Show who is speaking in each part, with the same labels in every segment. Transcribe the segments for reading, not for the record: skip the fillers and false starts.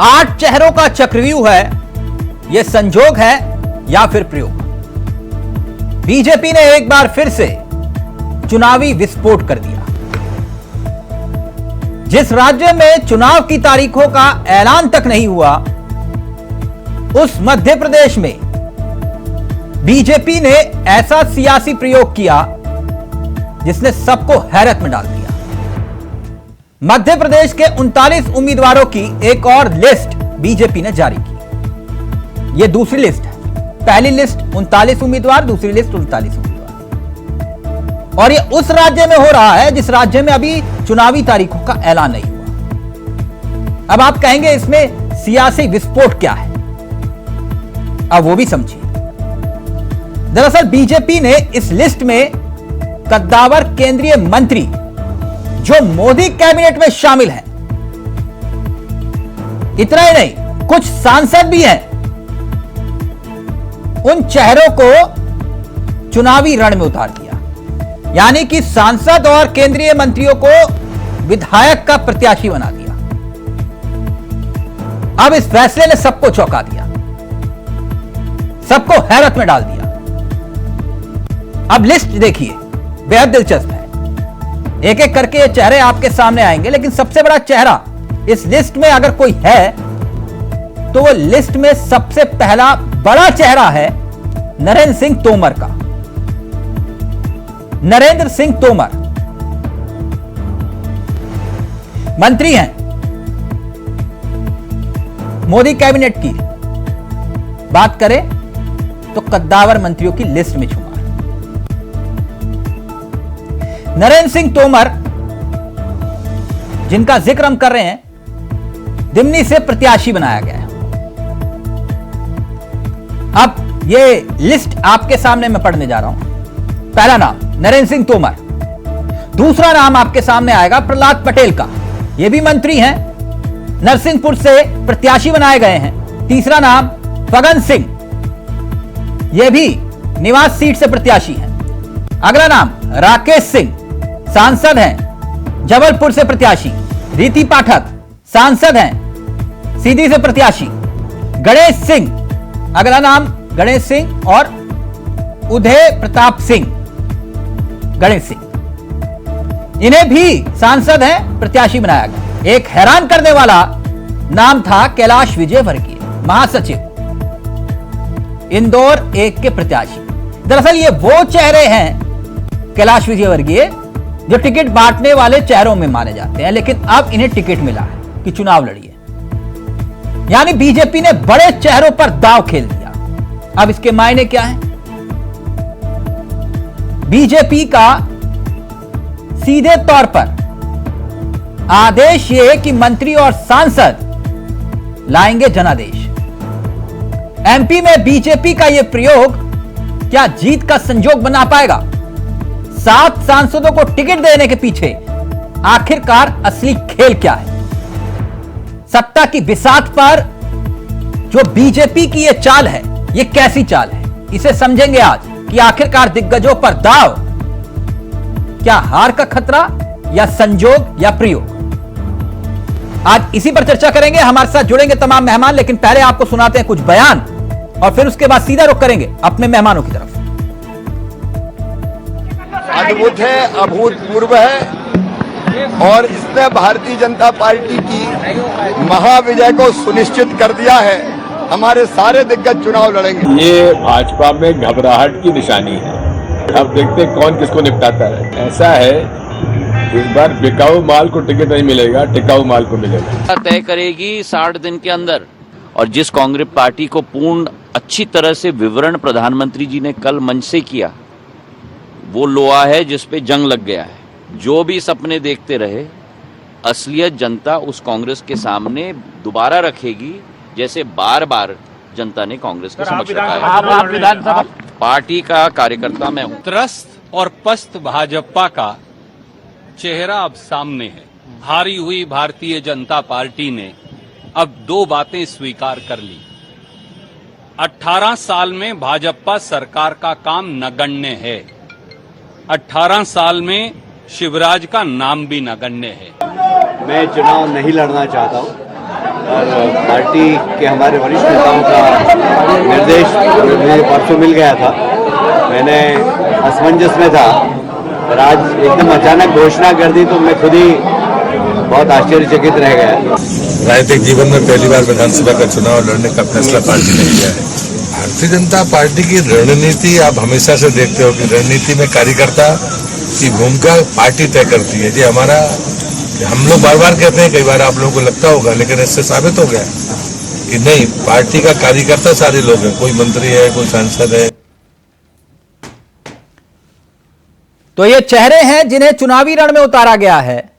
Speaker 1: 8 चेहरों का चक्रव्यूह है, यह संजोग है या फिर प्रयोग? बीजेपी ने एक बार फिर से चुनावी विस्फोट कर दिया। जिस राज्य में चुनाव की तारीखों का ऐलान तक नहीं हुआ, उस मध्य प्रदेश में बीजेपी ने ऐसा सियासी प्रयोग किया जिसने सबको हैरत में डाल दिया। मध्य प्रदेश के 39 उम्मीदवारों की एक और लिस्ट बीजेपी ने जारी की। यह दूसरी लिस्ट है। पहली लिस्ट 39 उम्मीदवार, दूसरी लिस्ट 39 उम्मीदवार, और यह उस राज्य में हो रहा है जिस राज्य में अभी चुनावी तारीखों का ऐलान नहीं हुआ। अब आप कहेंगे इसमें सियासी विस्फोट क्या है, अब वो भी समझिए। दरअसल बीजेपी ने इस लिस्ट में कद्दावर केंद्रीय मंत्री जो मोदी कैबिनेट में शामिल हैं, इतना ही नहीं कुछ सांसद भी हैं, उन चेहरों को चुनावी रण में उतार दिया। यानी कि सांसद और केंद्रीय मंत्रियों को विधायक का प्रत्याशी बना दिया। अब इस फैसले ने सबको चौंका दिया, सबको हैरत में डाल दिया। अब लिस्ट देखिए, बेहद दिलचस्प है। एक एक करके ये चेहरे आपके सामने आएंगे, लेकिन सबसे बड़ा चेहरा इस लिस्ट में अगर कोई है तो वो लिस्ट में सबसे पहला बड़ा चेहरा है नरेंद्र सिंह तोमर का। नरेंद्र सिंह तोमर मंत्री हैं मोदी कैबिनेट की। बात करें तो कद्दावर मंत्रियों की लिस्ट में शुमार नरेंद्र सिंह तोमर, जिनका जिक्र हम कर रहे हैं, दिमनी से प्रत्याशी बनाया गया है। अब ये लिस्ट आपके सामने मैं पढ़ने जा रहा हूं। पहला नाम नरेंद्र सिंह तोमर, दूसरा नाम आपके सामने आएगा प्रहलाद पटेल का, ये भी मंत्री हैं, नरसिंहपुर से प्रत्याशी बनाए गए हैं। तीसरा नाम फगन सिंह, ये भी निवास सीट से प्रत्याशी हैं। अगला नाम राकेश सिंह, सांसद हैं, जबलपुर से प्रत्याशी। रीति पाठक, सांसद हैं, सीधी से प्रत्याशी। गणेश सिंह, अगला नाम गणेश सिंह, और उदय प्रताप सिंह, गणेश सिंह, इन्हें भी सांसद हैं, प्रत्याशी बनाया गया। एक हैरान करने वाला नाम था कैलाश विजयवर्गीय, महासचिव, इंदौर 1 के प्रत्याशी। दरअसल ये वो चेहरे हैं कैलाश विजयवर्गीय जो टिकट बांटने वाले चेहरों में माने जाते हैं, लेकिन अब इन्हें टिकट मिला है कि चुनाव लड़िए। यानी बीजेपी ने बड़े चेहरों पर दांव खेल दिया। अब इसके मायने क्या हैं? बीजेपी का सीधे तौर पर आदेश यह कि मंत्री और सांसद लाएंगे जनादेश। एमपी में बीजेपी का यह प्रयोग क्या जीत का संजोग बना पाएगा? 7 सांसदों को टिकट देने के पीछे आखिरकार असली खेल क्या है? सत्ता की बिसात पर जो बीजेपी की यह चाल है, यह कैसी चाल है, इसे समझेंगे आज कि आखिरकार दिग्गजों पर दांव, क्या हार का खतरा या संजोग या प्रयोग? आज इसी पर चर्चा करेंगे। हमारे साथ जुड़ेंगे तमाम मेहमान, लेकिन पहले आपको सुनाते हैं कुछ बयान और फिर उसके बाद सीधा रुख करेंगे अपने मेहमानों की तरफ।
Speaker 2: अद्भुत है, अभूतपूर्व है, और इसने भारतीय जनता पार्टी की महाविजय को सुनिश्चित कर दिया है। हमारे सारे दिग्गज चुनाव लड़ेंगे।
Speaker 3: ये भाजपा में घबराहट की निशानी है। अब देखते कौन किसको निपटाता है। ऐसा है, इस बार बिकाऊ माल को टिकट नहीं मिलेगा, टिकाऊ माल को मिलेगा।
Speaker 4: तय करेगी 60 दिन के अंदर। और जिस कांग्रेस पार्टी को पूर्ण अच्छी तरह से विवरण प्रधानमंत्री जी ने कल मंच से किया, वो लोहा है जिस पे जंग लग गया है। जो भी सपने देखते रहे, असलियत जनता उस कांग्रेस के सामने दोबारा रखेगी, जैसे बार बार जनता ने कांग्रेस के समक्ष रखा है। पार्टी का कार्यकर्ता मैं हूं।
Speaker 5: त्रस्त और पस्त भाजपा का चेहरा अब सामने है। हारी हुई भारतीय जनता पार्टी ने अब 2 बातें स्वीकार कर ली। 18 साल में भाजपा सरकार का काम नगण्य है। 18 साल में शिवराज का नाम भी नगण्य है।
Speaker 6: मैं चुनाव नहीं लड़ना चाहता हूं। और पार्टी के हमारे वरिष्ठ नेताओं का निर्देश मुझे परसों मिल गया था। मैंने असमंजस में था और आज एकदम अचानक घोषणा कर दी तो मैं खुद ही बहुत आश्चर्यचकित रह गया।
Speaker 7: राजनीतिक जीवन में पहली बार विधानसभा का चुनाव लड़ने का फैसला पार्टी ने किया है। भारतीय जनता पार्टी की रणनीति आप हमेशा से देखते हो कि रणनीति में कार्यकर्ता की भूमिका पार्टी तय करती है। जी हमारा, हम लोग बार बार कहते हैं, कई बार आप लोगों को लगता होगा, लेकिन इससे साबित हो गया कि नहीं, पार्टी का कार्यकर्ता सारे लोग हैं, कोई मंत्री है, कोई सांसद है।
Speaker 1: तो ये चेहरे हैं जिन्हें चुनावी रण में उतारा गया है,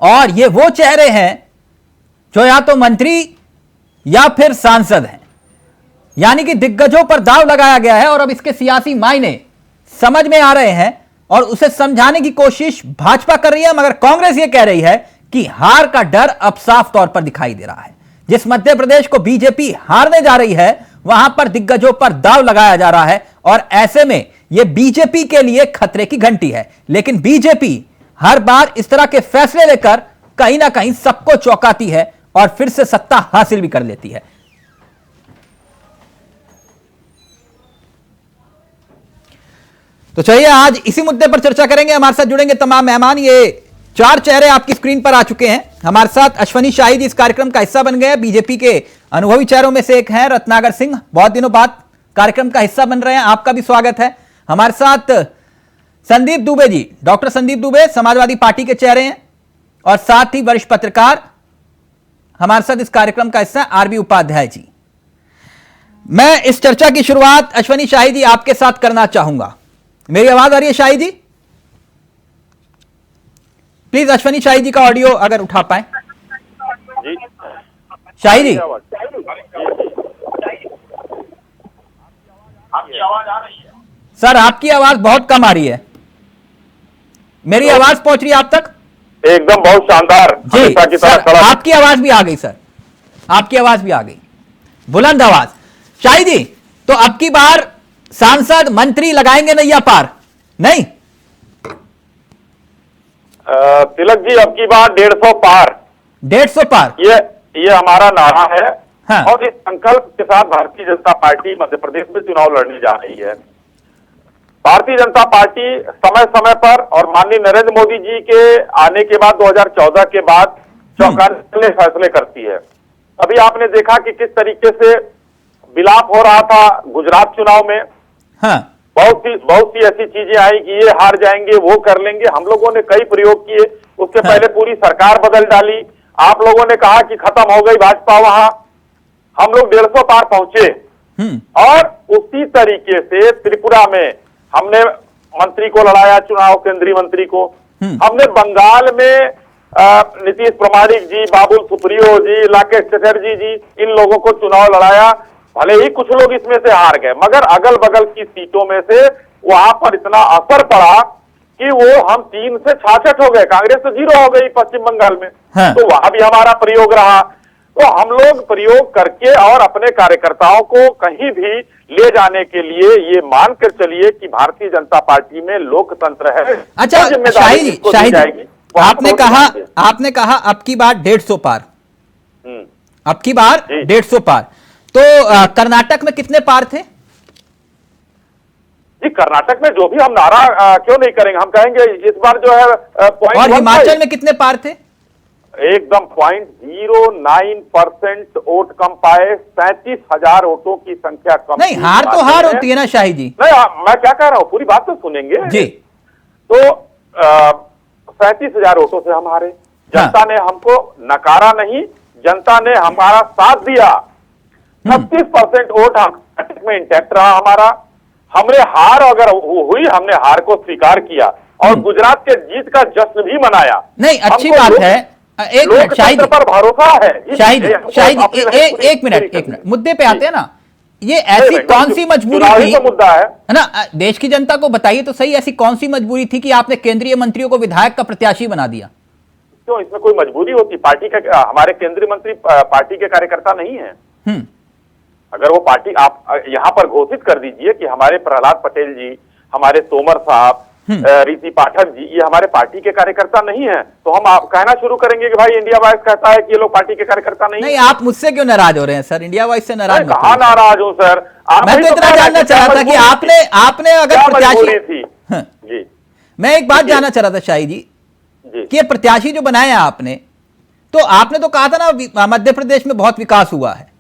Speaker 1: और ये वो चेहरे हैं जो या तो मंत्री या फिर सांसद हैं, यानी कि दिग्गजों पर दांव लगाया गया है। और अब इसके सियासी मायने समझ में आ रहे हैं और उसे समझाने की कोशिश भाजपा कर रही है, मगर कांग्रेस ये कह रही है कि हार का डर अब साफ तौर पर दिखाई दे रहा है। जिस मध्य प्रदेश को बीजेपी हारने जा रही है, वहां पर दिग्गजों पर दांव लगाया जा रहा है, और ऐसे में यह बीजेपी के लिए खतरे की घंटी है। लेकिन बीजेपी हर बार इस तरह के फैसले लेकर कहीं ना कहीं सबको चौंकाती है और फिर से सत्ता हासिल भी कर लेती है। तो चलिए आज इसी मुद्दे पर चर्चा करेंगे। हमारे साथ जुड़ेंगे तमाम मेहमान। ये चार चेहरे आपकी स्क्रीन पर आ चुके हैं। हमारे साथ अश्वनी शाही जी इस कार्यक्रम का हिस्सा बन गए। बीजेपी के अनुभवी चेहरों में से एक हैं रत्नाकर सिंह, बहुत दिनों बाद कार्यक्रम का हिस्सा बन रहे हैं, आपका भी स्वागत है। हमारे साथ संदीप दुबे जी, डॉक्टर संदीप दुबे, समाजवादी पार्टी के चेहरे हैं, और साथ ही वरिष्ठ पत्रकार हमारे साथ इस कार्यक्रम का हिस्सा आरबी उपाध्याय जी। मैं इस चर्चा की शुरुआत अश्वनी शाही जी आपके साथ करना चाहूंगा। मेरी आवाज आ रही है शाही जी? प्लीज अश्वनी शाही जी का ऑडियो अगर उठा पाए। शाही जी,
Speaker 8: आपकी आवाज आ रही है?
Speaker 1: सर आपकी आवाज बहुत कम आ रही है। मेरी आवाज पहुंच रही है आप तक?
Speaker 8: एकदम बहुत शानदार
Speaker 1: जी
Speaker 8: की
Speaker 1: सर,
Speaker 8: तरह
Speaker 1: आपकी आवाज भी आ गई सर, आपकी आवाज भी आ गई, बुलंद आवाज। शाही जी, तो अब की बार सांसद मंत्री लगाएंगे नैया पार? नहीं
Speaker 8: तिलक जी, अब की बार 150 पार,
Speaker 1: 150 पार,
Speaker 8: ये हमारा नारा है।
Speaker 1: हाँ।
Speaker 8: और इस संकल्प के साथ भारतीय जनता पार्टी मध्य प्रदेश में चुनाव लड़ने जा रही है। भारतीय जनता पार्टी समय समय पर और माननीय नरेंद्र मोदी जी के आने के बाद 2014 के बाद चौंकाने फैसले करती है। अभी आपने देखा कि किस तरीके से विलाप हो रहा था गुजरात चुनाव में।
Speaker 1: हाँ।
Speaker 8: बहुत सी ऐसी चीजें आई कि ये हार जाएंगे, वो कर लेंगे। हम लोगों ने कई प्रयोग किए, उसके पहले पूरी सरकार बदल डाली। आप लोगों ने कहा कि खत्म हो गई भाजपा, वहां हम लोग 150 पार पहुंचे। और उसी तरीके से त्रिपुरा में हमने मंत्री को लड़ाया, चुनाव केंद्रीय मंत्री को। हमने बंगाल में नीतीश प्रमाणिक जी, बाबुल सुप्रियो जी, राकेश चटर्जी जी, इन लोगों को चुनाव लड़ाया। भले ही कुछ लोग इसमें से हार गए, मगर अगल बगल की सीटों में से वहां पर इतना असर पड़ा कि वो हम 3 से 66 हो गए। कांग्रेस तो 0 हो गई पश्चिम बंगाल में।
Speaker 1: हाँ।
Speaker 8: तो वहां भी हमारा प्रयोग रहा। तो हम लोग प्रयोग करके और अपने कार्यकर्ताओं को कहीं भी ले जाने के लिए ये मान कर चलिए कि भारतीय जनता पार्टी में लोकतंत्र है।
Speaker 1: अच्छा शाही जी, शाही जी, आपने कहा अब की बार 150 पार, अब की बार 150 पार, तो कर्नाटक में कितने पार थे?
Speaker 8: जी कर्नाटक में जो भी हम नारा क्यों नहीं करेंगे, हम कहेंगे इस बार जो है
Speaker 1: और हिमाचल में कितने पार थे?
Speaker 8: एकदम 0.09% वोट कम पाए। 37,000 वोटों की संख्या कम।
Speaker 1: नहीं, हार तो हार होती है ना शाही जी।
Speaker 8: नहीं, मैं क्या कह रहा हूं, पूरी बात तो सुनेंगे
Speaker 1: जी।
Speaker 8: तो 37,000 वोटों से हम हारे। जनता ने हमको नकारा नहीं, जनता ने हमारा साथ दिया। 36% वोट कर्नाटक में इंटैक्ट रहा हमारा। हमने हार अगर हुई, हमने हार को स्वीकार किया और गुजरात के जीत का जश्न भी मनाया।
Speaker 1: नहीं, अच्छी बात है। एक मिनट शाही जी,
Speaker 8: पर भरोसा है।
Speaker 1: शाही जी, एक मिनट मुद्दे पे आते हैं ना। ये ऐसी कौन सी मजबूरी थी,
Speaker 8: मुद्दा है
Speaker 1: ना, देश की जनता को बताइए तो सही, ऐसी कौन सी मजबूरी थी कि आपने केंद्रीय मंत्रियों को विधायक का प्रत्याशी बना दिया?
Speaker 8: क्यों, इसमें कोई मजबूरी होती? पार्टी का, हमारे केंद्रीय मंत्री पार्टी के कार्यकर्ता नहीं है। अगर वो पार्टी, आप यहां पर घोषित कर दीजिए कि हमारे प्रहलाद पटेल जी, हमारे तोमर साहब, रीति पाठक जी, ये हमारे पार्टी के कार्यकर्ता नहीं है, तो हम आप कहना शुरू करेंगे कि भाई इंडिया वाइस कहता है कि ये लोग पार्टी के कार्यकर्ता नहीं
Speaker 1: नहीं, आप मुझसे क्यों नाराज हो रहे हैं सर? इंडिया वाइस से नाराज मत
Speaker 8: कहाँ
Speaker 1: होइए।
Speaker 8: नाराज हूँ सर?
Speaker 1: मैं तो इतना जानना चाह रहा था कि आपने अगर प्रत्याशी
Speaker 8: थी
Speaker 1: हाँ।
Speaker 8: जी,
Speaker 1: मैं एक बात जानना चाह रहा था शाही जी
Speaker 8: जी
Speaker 1: कि ये प्रत्याशी जो बनाया आपने, तो आपने तो कहा था ना मध्य प्रदेश में बहुत विकास हुआ है,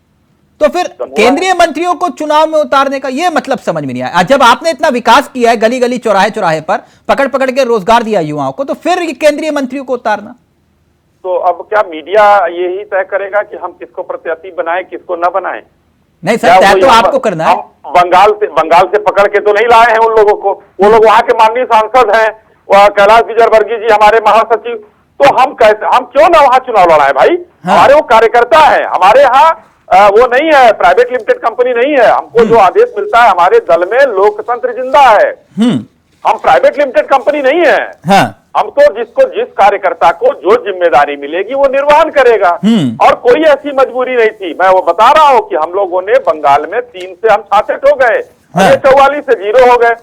Speaker 1: तो फिर केंद्रीय मंत्रियों को चुनाव में उतारने का ये मतलब समझ में नहीं आया। जब आपने इतना विकास किया है, गली गली चौराहे चौराहे पर पकड़ पकड़ के रोजगार दिया युवाओं को, तो फिर ये केंद्रीय मंत्रियों को उतारना?
Speaker 8: तो अब क्या मीडिया यही तय करेगा कि हम किसको प्रत्याशी बनाएं किसको न बनाएं?
Speaker 1: नहीं सर, तय तो आपको करना है।
Speaker 8: हम बंगाल से पकड़ के तो नहीं लाए हैं उन लोगों को, वो लोग वहां के माननीय सांसद हैं, कैलाश विजयवर्गीय जी हमारे महासचिव, तो हम क्यों ना वहां चुनाव लड़ाएं भाई?
Speaker 1: हाँ।
Speaker 8: हमारे वो कार्यकर्ता है, हमारे यहाँ वो नहीं है, प्राइवेट लिमिटेड कंपनी नहीं है। हमको जो आदेश मिलता है, हमारे दल में लोकतंत्र जिंदा है। हम प्राइवेट लिमिटेड कंपनी नहीं है।
Speaker 1: हाँ।
Speaker 8: हम तो जिस कार्यकर्ता को जो जिम्मेदारी मिलेगी वो निर्वहन करेगा, और कोई ऐसी मजबूरी नहीं थी। मैं वो बता रहा हूँ कि हम लोगों ने बंगाल में 3 से हम 66 हो गए, 44 से 0 हो गए,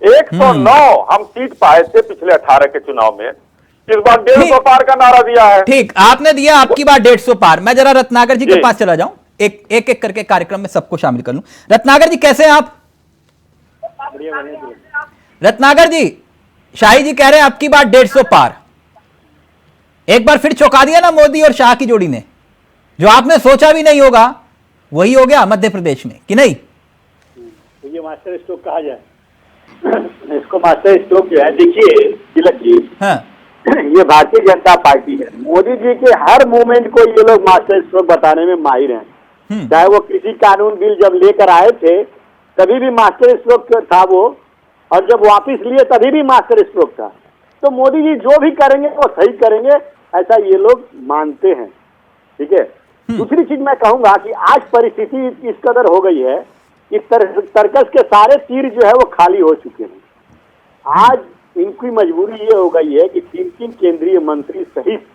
Speaker 8: 109 हम सीट पाए थे पिछले 18 के चुनाव में। इस बार 150 पार का नारा दिया है।
Speaker 1: ठीक, आपने दिया, आपकी बात 150 पार। मैं जरा रत्नाकर जी के पास चला जाऊं, एक करके कार्यक्रम में सबको शामिल कर लूं। रत्नाकर जी कैसे हैं आप? रत्नाकर जी, शाही जी कह रहे हैं आपकी बात 150 पार। एक बार फिर चौंका दिया ना मोदी और शाह की जोड़ी ने, जो आपने सोचा भी नहीं होगा वही हो गया मध्य प्रदेश में, कि नहीं?
Speaker 6: ये मास्टर स्ट्रोक कहा जाए इसको, मास्टर स्ट्रोक जो है, देखिए तिलक जी,
Speaker 1: हाँ।
Speaker 6: ये भारतीय जनता पार्टी है। मोदी जी के हर मूवमेंट को ये लोग मास्टर स्ट्रोक बताने में माहिर हैं। चाहे वो कृषि कानून बिल जब लेकर आए थे तभी भी मास्टर स्ट्रोक था वो, और जब वापस लिए तभी भी मास्टर स्ट्रोक था। तो मोदी जी जो भी करेंगे वो सही करेंगे, ऐसा ये लोग मानते हैं। ठीक है। दूसरी चीज मैं कहूंगा कि आज परिस्थिति इस कदर हो गई है कि सर्कस के सारे तीर जो है वो खाली हो चुके हैं। आज इनकी मजबूरी ये हो गई है कि 3 केंद्रीय मंत्री सहित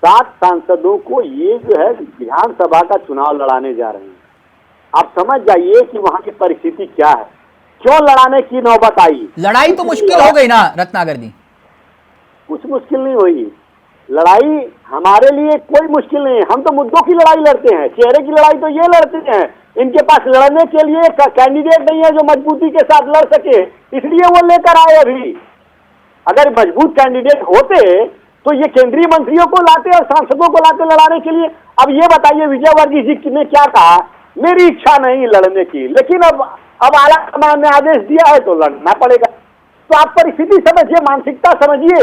Speaker 6: 7 सांसदों को ये जो है विधानसभा का चुनाव लड़ाने जा रहे हैं। आप समझ जाइए कि वहां की परिस्थिति क्या है, क्यों लड़ाने की नौबत आई।
Speaker 1: लड़ाई तो मुश्किल हो गई ना रत्नाकर जी?
Speaker 6: कुछ मुश्किल नहीं हुई लड़ाई, हमारे लिए कोई मुश्किल नहीं है। हम तो मुद्दों की लड़ाई लड़ते हैं, चेहरे की लड़ाई तो ये लड़ते हैं। इनके पास लड़ने के लिए कैंडिडेट नहीं है जो मजबूती के साथ लड़ सके, इसलिए वो लेकर आए। अभी अगर मजबूत कैंडिडेट होते तो ये केंद्रीय मंत्रियों को लाते और सांसदों को लाते लड़ाने के लिए। अब ये बताइए विजयवर्गीय जी ने क्या कहा, मेरी इच्छा नहीं लड़ने की, लेकिन अब आला कमान ने आदेश दिया है तो लड़ना पड़ेगा। तो आप परिस्थिति समझिए, मानसिकता समझिए।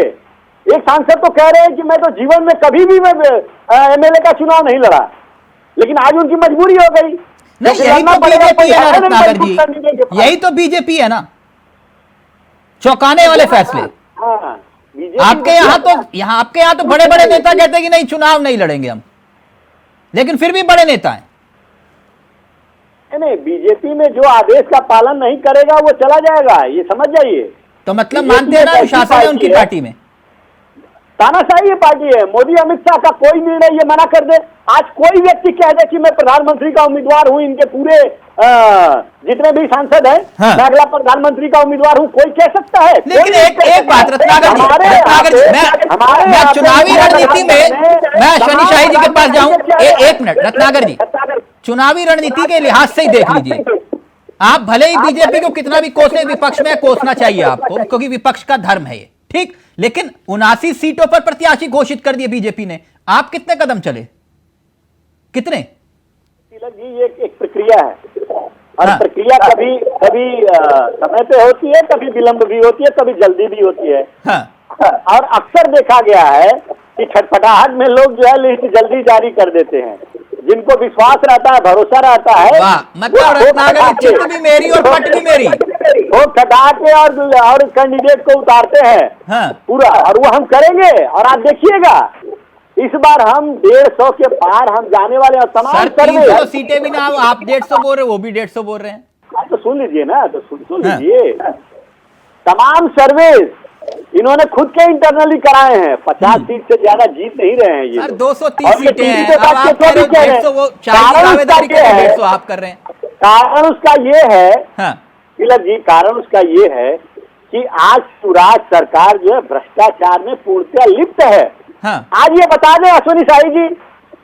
Speaker 6: एक सांसद तो कह रहे हैं कि मैं तो जीवन में कभी भी मैं एमएलए का चुनाव नहीं लड़ा, लेकिन आज उनकी मजबूरी हो गई।
Speaker 1: नहीं, यही तो बीजेपी है ना रत्नाकर जी, यही तो बीजेपी है ना, चौंकाने वाले फैसले। आपके यहाँ तो बड़े बड़े नेता कहते हैं कि नहीं चुनाव नहीं लड़ेंगे हम, लेकिन फिर भी बड़े नेता हैं।
Speaker 6: नहीं, बीजेपी में जो आदेश का पालन नहीं करेगा वो चला जाएगा, ये समझ जाइए।
Speaker 1: तो मतलब मानते हैं ना शासन है उनकी पार्टी में?
Speaker 6: तानाशाही पार्टी है। मोदी अमित शाह का कोई निर्णय ये मना कर दे। आज कोई व्यक्ति कह दे कि मैं प्रधानमंत्री का उम्मीदवार हूं, इनके पूरे जितने भी सांसद हैं, मैं अगला प्रधानमंत्री का उम्मीदवार हूं, कोई कह सकता है?
Speaker 1: लेकिन एक बात रत्नाकर जी, मैं चुनावी रणनीति में, मैं शनि शाही जी के पास जाऊं, एक मिनट रत्नाकर जी, चुनावी रणनीति के लिहाज से ही देख लीजिए, आप भले ही बीजेपी को कितना भी कोसे, विपक्ष में कोसना चाहिए आपको, क्योंकि विपक्ष का धर्म है ये, ठीक, लेकिन 79 सीटों पर प्रत्याशी घोषित कर दिए बीजेपी ने। आप कितने कदम चले? कितने?
Speaker 6: तिलक जी, ये एक प्रक्रिया है, और प्रक्रिया कभी समय पे होती है, कभी विलंब भी होती है, कभी जल्दी भी होती है। और अक्सर देखा गया है कि छटपटाहट में लोग जो है लिस्ट जल्दी जारी कर देते हैं। जिनको विश्वास रहता है, भरोसा रहता है,
Speaker 1: मतलब रत्नाकर जी, चित भी मेरी और पट भी मेरी,
Speaker 6: वो खटा के और कैंडिडेट को उतारते हैं पूरा, और वो हम करेंगे। और आप देखिएगा इस बार हम 150 के पार हम जाने वाले हैं। तमाम
Speaker 1: 300 सीटें भी ना, आप 150 बोल रहे हो, वो भी 150 बोल रहे हैं।
Speaker 6: तो सुन लीजिए ना, तो सुन लीजिए। तमाम सर्वे इन्होंने खुद के इंटरनली कराए हैं। 50 सीट से ज्यादा जीत नहीं रहे हैं ये।
Speaker 1: 230 सीटें हैं, अब आप कह रहे हो 150, वो चार दावेदारी कर 150 आप कर रहे हैं।
Speaker 6: कारण उसका ये है तिलक जी, कारण उसका ये है
Speaker 9: कि आज शिवराज सरकार जो है भ्रष्टाचार में पूर्णतः लिप्त है।
Speaker 1: हाँ।
Speaker 9: आज ये बता दें अश्विनी शाही जी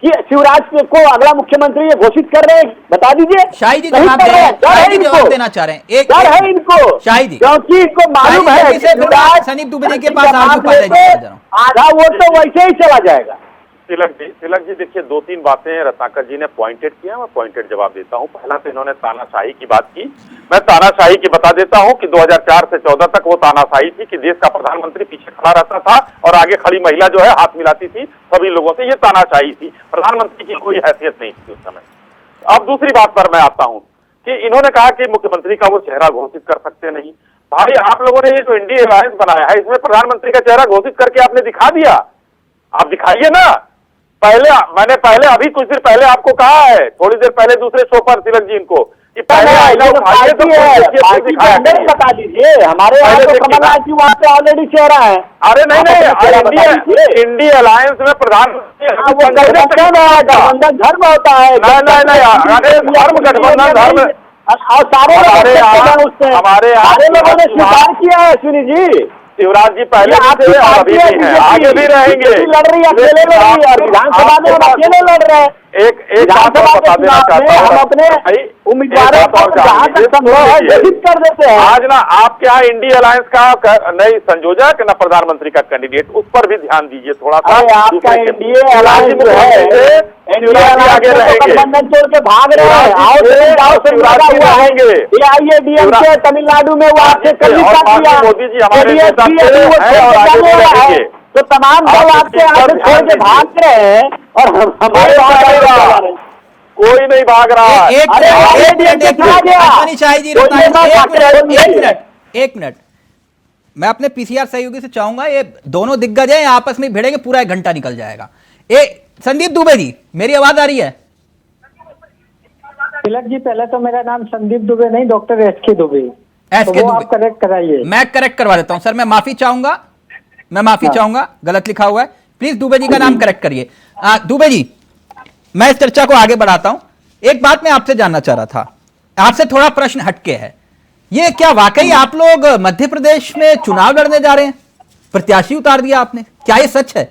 Speaker 9: कि शिवराज को अगला मुख्यमंत्री ये घोषित कर रहे हैं, बता दीजिए।
Speaker 1: शाही जी
Speaker 9: नहीं
Speaker 1: जवाब
Speaker 9: कर
Speaker 1: दे
Speaker 9: रहे
Speaker 1: रहे
Speaker 9: हैं,
Speaker 1: हैं,
Speaker 9: डर है
Speaker 1: शाही जी
Speaker 9: इनको,
Speaker 1: जवाब देना चाह रहे हैं। एक
Speaker 9: डर है इनको
Speaker 1: शाही जी,
Speaker 9: क्योंकि इनको मालूम है कि शिवराज
Speaker 1: सनीप दुबे जी के पास आगे बढ़ जाए।
Speaker 9: आधा वोट तो वैसे ही चला जाएगा।
Speaker 8: तिलक जी देखिए, दो तीन बातें रत्नाकर जी ने पॉइंटेड किया, मैं पॉइंटेड जवाब देता हूं। पहला तो इन्होंने तानाशाही की बात की, मैं तानाशाही की बता देता हूं कि 2004 से 14 तक वो तानाशाही थी कि देश का प्रधानमंत्री पीछे खड़ा रहता था और आगे खड़ी महिला जो है हाथ मिलाती थी सभी लोगों से, ये तानाशाही थी। प्रधानमंत्री की कोई हैसियत नहीं थी उस समय। अब दूसरी बात पर मैं आता हूं कि इन्होंने कहा कि मुख्यमंत्री का वो चेहरा घोषित कर सकते नहीं। भाई आप लोगों ने ये जो इंडिया अलायंस बनाया है, इसमें प्रधानमंत्री का चेहरा घोषित करके आपने दिखा दिया, आप दिखाइए ना। मैंने अभी कुछ देर पहले आपको कहा है, थोड़ी देर पहले दूसरे शो पर तिलक जी इनको कि पहले
Speaker 9: बता दीजिए हमारे यहाँ तो कमलनाथ जी वहाँ पे ऑलरेडी चेहरा है।
Speaker 8: अरे नहीं, इंडिया अलायंस में प्रधानमंत्री
Speaker 9: गठबंधन धर्म होता है।
Speaker 8: धर्म गठबंधन धर्म
Speaker 9: और सारे लोगों ने स्वीकार किया है अश्विनी जी।
Speaker 8: शिवराज जी पहले थे और अभी भी हैं, आगे भी रहेंगे।
Speaker 9: लड़ रही है, अकेले लड़ रही है और विधानसभा में हम अकेले लड़ रहे हैं।
Speaker 8: एक बात और बता देना चाहता हूं,
Speaker 9: हम अपने उम्मीदवारों को जहां तक संभव है घोषित कर देते हैं।
Speaker 8: आज ना आपके यहाँ इंडिया अलायंस का नई संयोजक न प्रधानमंत्री का कैंडिडेट, उस पर भी ध्यान दीजिए थोड़ा सा।
Speaker 9: आपका इंडिया अलायंस जो है, इंडिया अलायंस गठबंधन छोड़ के भाग रहे हैं। AIADMके तमिलनाडु में वो आपसे
Speaker 8: मोदी जी हमारे
Speaker 9: तो तमाम दल आपके यहाँ से छोड़ के भाग रहे हैं और हमारे
Speaker 8: कोई नहीं भाग रहा।
Speaker 1: एक मिनट, मैं अपने पीसीआर सहयोगी से चाहूंगा, ये दोनों दिग्गज हैं, आपस में भिड़ेंगे, पूरा 1 घंटा निकल जाएगा। संदीप दुबे जी, मेरी आवाज आ रही है?
Speaker 10: तिलक जी, पहले तो मेरा नाम संदीप दुबे नहीं, doctor SK Dubey.
Speaker 1: SK Dubey,
Speaker 10: आप करेक्ट कराइए।
Speaker 1: मैं करेक्ट करवा देता हूं सर, मैं माफी चाहूंगा, गलत लिखा हुआ है, प्लीज दुबे जी का नाम करेक्ट करिए। दुबे जी, मैं इस चर्चा को आगे बढ़ाता हूं। एक बात मैं आपसे जानना चाह रहा था, आपसे थोड़ा प्रश्न हटके है, ये क्या वाकई आप लोग मध्य प्रदेश में चुनाव लड़ने जा रहे हैं? प्रत्याशी उतार दिया आपने, क्या ये सच है?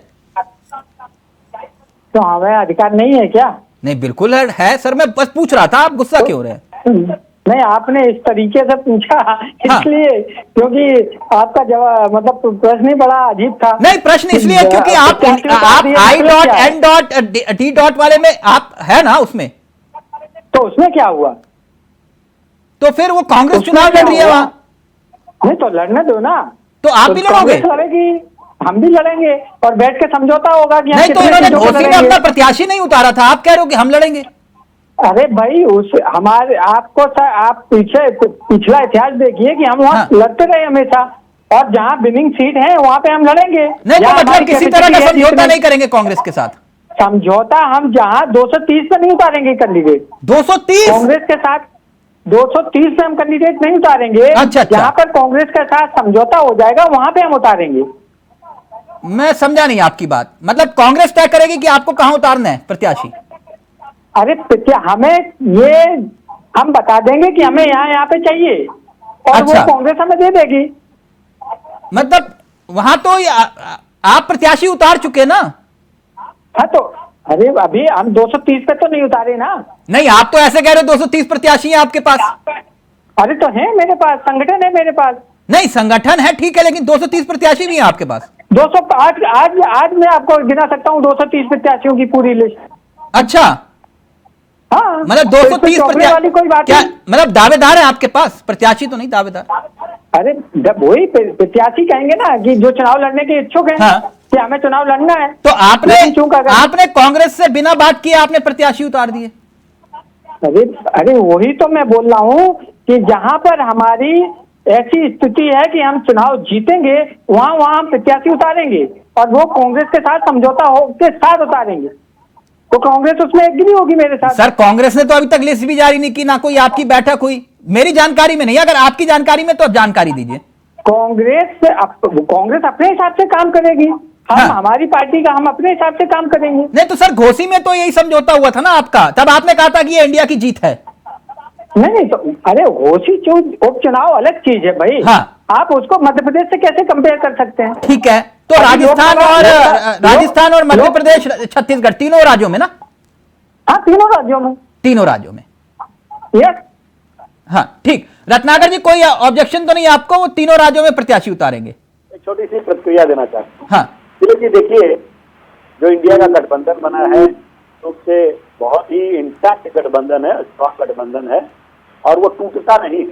Speaker 10: तो हमें अधिकार नहीं है क्या?
Speaker 1: नहीं, बिल्कुल है सर, मैं बस पूछ रहा था, आप गुस्सा क्यों हो रहे हैं?
Speaker 10: नहीं, आपने इस तरीके से पूछा इसलिए, क्योंकि आपका जवाब मतलब प्रश्न ही बड़ा अजीब था।
Speaker 1: नहीं, प्रश्न इसलिए क्योंकि आप I.N.D. वाले में आप है ना उसमें,
Speaker 10: तो उसमें क्या हुआ?
Speaker 1: तो फिर वो कांग्रेस चुनाव लड़ रही है वहां।
Speaker 10: नहीं तो लड़ने दो ना,
Speaker 1: तो आप भी लड़ोगे?
Speaker 10: लड़ेगी, हम भी लड़ेंगे और बैठ के समझौता होगा कि
Speaker 1: नहीं, तो इन्होंने घोषी में अपना प्रत्याशी नहीं उतारा था, आप कह रहे हो कि हम लड़ेंगे।
Speaker 10: अरे भाई, उस हमारे आपको आप पिछला इतिहास देखिए कि हम वहाँ लड़ते रहे हमेशा, और जहाँ विनिंग सीट है वहाँ पे हम लड़ेंगे।
Speaker 1: नहीं तो मतलब किसी तरह का समझौता नहीं करेंगे कांग्रेस के साथ?
Speaker 10: समझौता हम जहाँ 230 पे नहीं उतारेंगे कैंडिडेट।
Speaker 1: 230
Speaker 10: कांग्रेस के साथ 230 पे हम कैंडिडेट नहीं उतारेंगे।
Speaker 1: अच्छा।
Speaker 10: जहाँ पर कांग्रेस के साथ समझौता हो जाएगा वहाँ पे हम उतारेंगे।
Speaker 1: मैं समझा नहीं आपकी बात, मतलब कांग्रेस तय करेगी कि आपको कहां उतारना है प्रत्याशी?
Speaker 10: अरे हमें ये हम बता देंगे कि हमें यहाँ पे चाहिए और
Speaker 1: अच्छा।
Speaker 10: वो कांग्रेस हमें दे देगी।
Speaker 1: मतलब वहां तो आप प्रत्याशी उतार चुके ना?
Speaker 10: हाँ, तो अरे अभी हम 230 पे तो नहीं उतारे ना।
Speaker 1: नहीं, आप तो ऐसे कह रहे हो 230 प्रत्याशी हैं आपके पास।
Speaker 10: अरे तो है मेरे पास, संगठन है मेरे पास।
Speaker 1: नहीं, संगठन है ठीक है, लेकिन 230 प्रत्याशी भी हैं आपके पास।
Speaker 10: 200 आज मैं आपको गिना सकता हूँ 230 प्रत्याशियों की पूरी लिस्ट।
Speaker 1: अच्छा,
Speaker 10: हाँ,
Speaker 1: मतलब 230
Speaker 10: वाली कोई बात
Speaker 1: क्या,
Speaker 10: नहीं।
Speaker 1: मतलब दावेदार है आपके पास, प्रत्याशी तो नहीं, दावेदार।
Speaker 10: अरे जब वही प्रत्याशी कहेंगे ना कि जो चुनाव लड़ने के इच्छुक हैं,
Speaker 1: हाँ।
Speaker 10: कि हमें चुनाव लड़ना है,
Speaker 1: तो आपने कांग्रेस से बिना बात किए आपने प्रत्याशी उतार दिए।
Speaker 10: अरे वही तो मैं बोल रहा हूँ कि जहाँ पर हमारी ऐसी स्थिति है कि हम चुनाव जीतेंगे, वहाँ हम प्रत्याशी उतारेंगे और वो कांग्रेस के साथ समझौता हो के साथ उतारेंगे। तो कांग्रेस उसमें एग्री होगी मेरे साथ।
Speaker 1: सर, कांग्रेस ने तो अभी तक लिस्ट भी जारी नहीं की, ना कोई आपकी बैठक हुई, मेरी जानकारी में नहीं। अगर आपकी जानकारी में तो आप जानकारी दीजिए।
Speaker 10: कांग्रेस अपने हिसाब से काम करेगी, हमारी पार्टी का हम अपने हिसाब से काम करेंगे।
Speaker 1: नहीं तो सर, घोसी में तो यही समझौता हुआ था ना आपका, तब आपने कहा था कि ये इंडिया की जीत है।
Speaker 10: नहीं तो अरे घोसी उपचुनाव अलग चीज है भाई।
Speaker 1: हाँ,
Speaker 10: आप उसको मध्य प्रदेश से कैसे कंपेयर कर सकते हैं?
Speaker 1: ठीक है, तो राजस्थान और मध्य प्रदेश, छत्तीसगढ़, तीनों राज्यों में ना?
Speaker 10: हाँ, तीनों राज्यों में।
Speaker 1: तीनों राज्यों में,
Speaker 10: यस।
Speaker 1: हाँ ठीक। रत्नाकर जी, कोई ऑब्जेक्शन तो नहीं आपको? वो तीनों राज्यों में प्रत्याशी उतारेंगे?
Speaker 9: एक छोटी सी प्रतिक्रिया देना चाहता हूँ।
Speaker 1: हाँ
Speaker 9: जी देखिए, जो इंडिया का गठबंधन बना है रूप से बहुत ही इंटैक्ट गठबंधन है, स्ट्रॉन्ग गठबंधन है, और वो टूटता नहीं है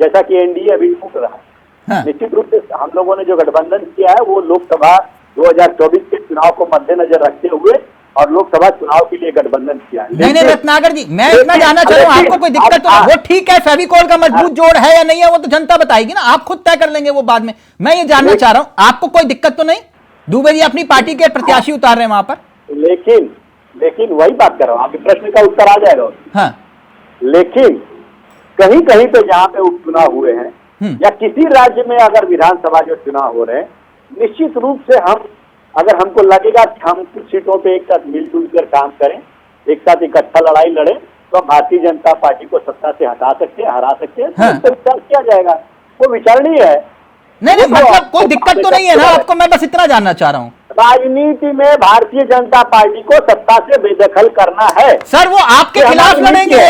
Speaker 9: जैसा कि एनडीए अभी टूट रहा है।
Speaker 1: हाँ।
Speaker 9: निश्चित रूप से हम लोगों ने जो गठबंधन किया है वो लोकसभा 2024 के चुनाव को मद्देनजर रखते हुए और लोकसभा चुनाव के लिए गठबंधन किया है।
Speaker 1: नहीं रत्नाकर जी, मैं इतना जानना चाह रहा हूँ, आपको कोई दिक्कत तो? वो ठीक है, फेविकोल का मजबूत जोड़ है या नहीं है वो तो जनता बताएगी ना, आप खुद तय कर लेंगे वो बाद में। मैं ये जानना चाह रहा हूँ, आपको कोई दिक्कत तो नहीं? दुबे जी अपनी पार्टी के प्रत्याशी उतार रहे हैं वहां पर।
Speaker 9: लेकिन वही बात कर रहा हूँ, आपके प्रश्न का उत्तर आ जाएगा।
Speaker 1: हाँ।
Speaker 9: लेकिन कहीं कहीं पे जहाँ पे उपचुनाव हुए हैं या किसी राज्य में अगर विधानसभा जो चुनाव हो रहे हैं, निश्चित रूप से अगर हमको लगेगा कि हम कुछ सीटों पे एक साथ मिलजुल कर काम करें, एक साथ इकट्ठा लड़ाई लड़े, तो भारतीय जनता पार्टी को सत्ता से हटा सकते हैं, हरा सकते हैं।
Speaker 1: हाँ।
Speaker 9: तो विचार किया जाएगा, वो विचारणीय है।
Speaker 1: नहीं मतलब कोई दिक्कत तो नहीं है ना आपको? मैं बस इतना जानना चाह रहा हूँ।
Speaker 9: राजनीति में भारतीय जनता पार्टी को सत्ता से बेदखल करना है
Speaker 1: सर, वो आपके खिलाफ लड़ेंगे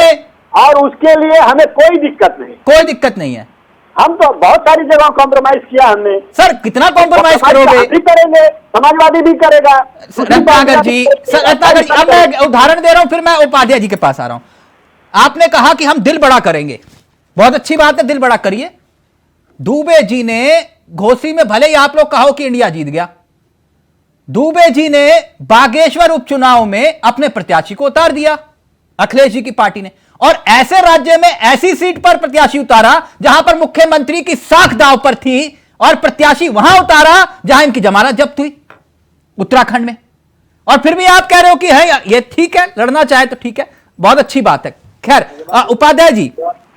Speaker 9: और उसके लिए हमें कोई दिक्कत नहीं।
Speaker 1: कोई दिक्कत नहीं है।
Speaker 9: हम तो बहुत सारी जगह कॉम्प्रोमाइज किया हमने।
Speaker 1: सर कितना कॉम्प्रोमाइज करोगे?
Speaker 9: भी करेंगे, समाजवादी भी करेगा।
Speaker 1: रत्नाकर जी, अब मैं उदाहरण दे रहा हूं, फिर मैं उपाध्याय जी के पास आ रहा हूं। आपने कहा कि हम दिल बड़ा करेंगे, बहुत अच्छी बात है, दिल बड़ा करिए। दुबे जी ने घोसी में भले ही आप लोग कहो कि इंडिया जीत गया, दुबे जी ने बागेश्वर उपचुनाव में अपने प्रत्याशी को उतार दिया, अखिलेश जी की पार्टी ने, और ऐसे राज्य में ऐसी सीट पर प्रत्याशी उतारा जहां पर मुख्यमंत्री की साख दांव पर थी, और प्रत्याशी वहां उतारा जहां इनकी जमानत जब्त हुई, उत्तराखंड में। और फिर भी आप कह रहे हो कि है ये ठीक है, लड़ना चाहे तो ठीक है, बहुत अच्छी बात है। खैर उपाध्याय जी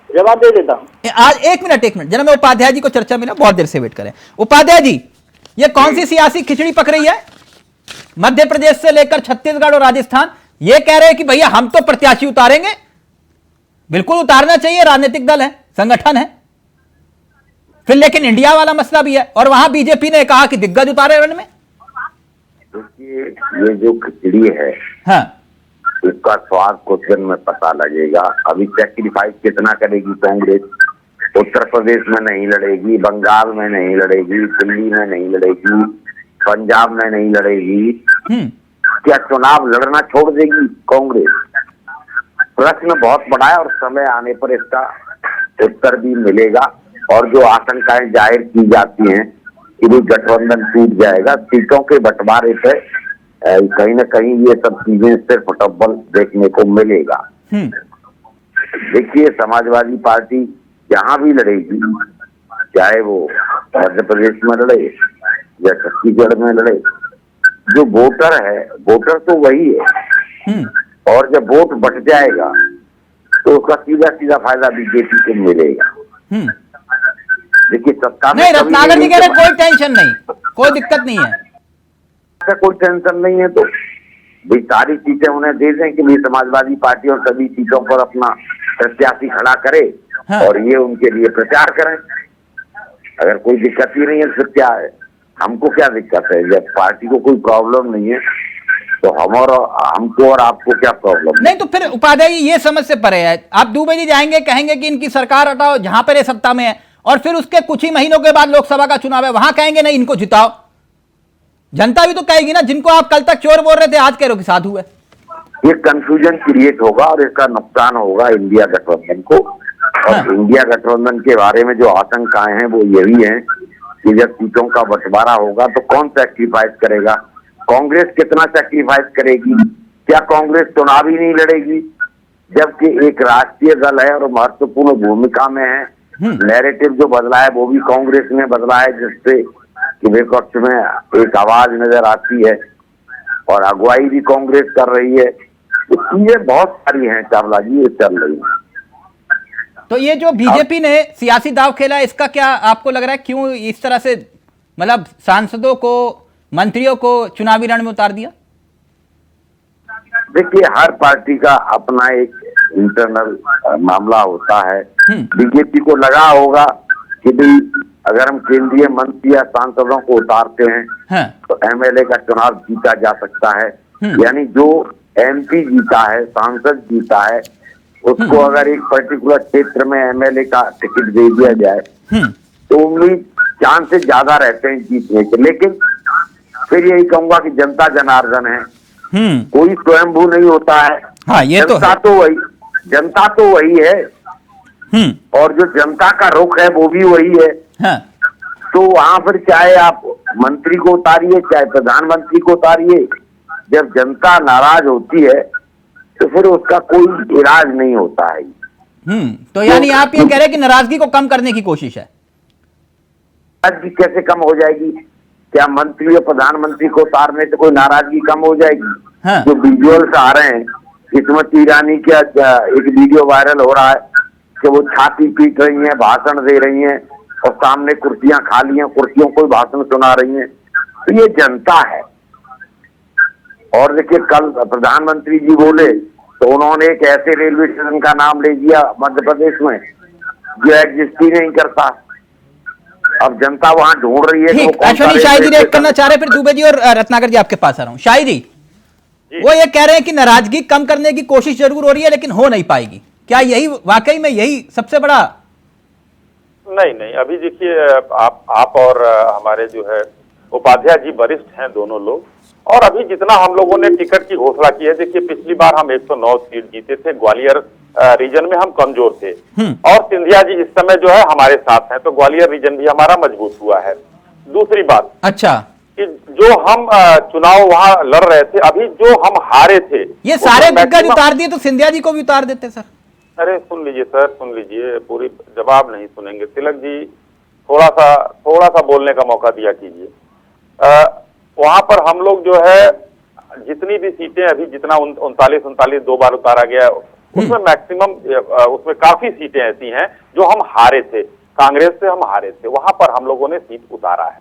Speaker 9: जवाब दे देता हूं।
Speaker 1: आज एक मिनट जरा मैं उपाध्याय जी को चर्चा मिला, बहुत देर से वेट करें। उपाध्याय जी, ये कौन सी सियासी खिचड़ी पक रही है? मध्य प्रदेश से लेकर छत्तीसगढ़ और राजस्थान ये कह रहे हैं कि भैया हम तो प्रत्याशी उतारेंगे, बिल्कुल उतारना चाहिए, राजनीतिक दल है, संगठन है, फिर लेकिन इंडिया वाला मसला भी है, और वहां बीजेपी ने कहा कि दिग्गज उतारे रण में।
Speaker 11: देखिए, ये जो खिचड़ी है,
Speaker 1: हाँ,
Speaker 11: इसका स्वाद कुछ दिन में पता लगेगा। अभी सैक्रिफाइस कितना करेगी कांग्रेस? उत्तर प्रदेश में नहीं लड़ेगी, बंगाल में नहीं लड़ेगी, दिल्ली में नहीं लड़ेगी, पंजाब में नहीं लड़ेगी, क्या चुनाव लड़ना छोड़ देगी कांग्रेस? प्रश्न बहुत बड़ा है और समय आने पर इसका उत्तर भी मिलेगा। और जो आशंकाएं जाहिर की जाती हैं कि भी गठबंधन टूट जाएगा, सीटों के बंटवारे पे कहीं ना कहीं ये सब चीजें सिर्फ टब्बल देखने को मिलेगा। देखिए, समाजवादी पार्टी जहां भी लड़ेगी, चाहे वो मध्य प्रदेश में लड़े या छत्तीसगढ़ में लड़े, जो वोटर है, वोटर तो वही है, और जब वोट बट जाएगा तो उसका सीधा सीधा फायदा बीजेपी को मिलेगा। देखिए, सत्ता में
Speaker 1: नहीं, रत्नाकर जी कह रहे कोई टेंशन नहीं, कोई दिक्कत नहीं है,
Speaker 11: ऐसा कोई टेंशन नहीं है, तो भाई सारी चीजें उन्हें दे दें कि भाई समाजवादी पार्टी और सभी सीटों पर अपना प्रत्याशी खड़ा करे। हाँ। और ये उनके लिए प्रचार करें। अगर कोई दिक्कत ही नहीं है तो क्या है, हमको क्या दिक्कत है? जब पार्टी को कोई प्रॉब्लम नहीं है तो हमको और आपको क्या प्रॉब्लम?
Speaker 1: नहीं तो फिर उपाध्याय जी ये समझ से परे है, आप दुबे जी जाएंगे, कहेंगे कि इनकी सरकार हटाओ जहां पर ये सत्ता में है, और फिर उसके कुछ ही महीनों के बाद लोकसभा का चुनाव है, वहां कहेंगे नहीं इनको जिताओ। जनता भी तो कहेगी ना, जिनको आप कल तक चोर बोल रहे थे आज कह रहे हो कि साधु है।
Speaker 11: ये कंफ्यूजन क्रिएट होगा और इसका नुकसान होगा इंडिया गठबंधन को। और हाँ। इंडिया गठबंधन के बारे में जो आशंकाएं हैं वो यही हैं कि जब सीटों का बंटवारा होगा तो कौन सैक्रिफाइस करेगा? कांग्रेस कितना सैक्रिफाइस करेगी? क्या कांग्रेस चुनाव ही नहीं लड़ेगी? जबकि एक राष्ट्रीय दल है और महत्वपूर्ण भूमिका में है। नैरेटिव जो बदला है वो भी कांग्रेस ने बदला है, जिससे कि विपक्ष में एक आवाज नजर आती है, और अगुवाई भी कांग्रेस कर रही है। तो चीजें बहुत सारी हैं चावला जी, ये चल रही है।
Speaker 1: तो ये जो बीजेपी ने सियासी दाव खेला, इसका क्या आपको लग रहा है, क्यों इस तरह से मतलब सांसदों को, मंत्रियों को चुनावी रण में उतार दिया?
Speaker 11: देखिए, हर पार्टी का अपना एक इंटरनल मामला होता है। बीजेपी को लगा होगा कि भाई अगर हम केंद्रीय मंत्री या सांसदों को उतारते हैं
Speaker 1: हाँ।
Speaker 11: तो एमएलए का चुनाव जीता जा सकता है। यानी जो एमपी जीता है, सांसद जीता है, उसको अगर एक पर्टिकुलर क्षेत्र में एमएलए का टिकट दे दिया जाए तो उम्मीद चांसेस ज्यादा रहते हैं जीतने के। लेकिन फिर यही कहूंगा कि जनता जनार्दन है, कोई स्वयंभू नहीं होता है।
Speaker 1: हाँ, ये
Speaker 11: जनता तो वही है और जो जनता का रुख है वो भी वही है।
Speaker 1: हाँ।
Speaker 11: तो वहां पर चाहे आप मंत्री को उतारिए, चाहे प्रधानमंत्री को उतारिए, जब जनता नाराज होती है तो फिर उसका कोई इलाज नहीं होता है।
Speaker 1: तो यानी आप ये कह रहे हैं कि नाराजगी को कम करने की कोशिश है।
Speaker 11: नाराजगी कैसे कम हो जाएगी? क्या मंत्री और प्रधानमंत्री को उतारने से कोई नाराजगी कम हो जाएगी?
Speaker 1: हाँ।
Speaker 11: जो विजुअल्स आ रहे हैं, स्मृति ईरानी का एक वीडियो वायरल हो रहा है कि वो छाती पीट रही हैं, भाषण दे रही हैं और सामने कुर्सियां खाली हैं, कुर्सियों को भाषण सुना रही हैं। तो ये जनता है। और देखिए, कल प्रधानमंत्री जी बोले तो उन्होंने एक ऐसे रेलवे स्टेशन का नाम ले दिया मध्य प्रदेश में जो एग्जिस्ट ही नहीं करता। अब जनता वहां ढूंढ रही है।
Speaker 1: ठीक, अश्विनी शाही जी रिएक्ट करना चाह रहे, फिर दुबे जी और रत्नाकर जी आपके पास आ रहा हूं। शाही जी, वो ये कह रहे हैं कि नाराजगी कम करने की कोशिश जरूर हो रही है लेकिन हो नहीं पाएगी। क्या यही वाकई में यही सबसे बड़ा?
Speaker 8: नहीं, अभी देखिए, आप और हमारे जो है उपाध्याय जी वरिष्ठ हैं दोनों लोग, और अभी जितना हम लोगों ने टिकट की घोषणा की है, देखिए पिछली बार हम 109 सीट जीते थे, ग्वालियर रीजन में हम कमजोर थे और सिंधिया जी इस समय जो है हमारे साथ हैं, तो ग्वालियर रीजन भी हमारा मजबूत हुआ है। दूसरी बात,
Speaker 1: अच्छा,
Speaker 8: कि जो हम चुनाव वहां लड़ रहे थे, अभी जो हम हारे थे,
Speaker 1: ये सारे दिग्गज उतार दिए तो सिंधिया जी को भी उतार देते सर।
Speaker 8: अरे सुन लीजिए सर, सुन लीजिए, पूरी जवाब नहीं सुनेंगे। तिलक जी, थोड़ा सा बोलने का मौका दिया कीजिए। वहां पर हम लोग जो है जितनी भी सीटें अभी जितना 39 दो बार उतारा गया, उसमें मैक्सिमम उसमें काफी सीटें ऐसी हैं जो हम हारे थे, कांग्रेस से हम हारे थे, वहां पर हम लोगों ने सीट उतारा है।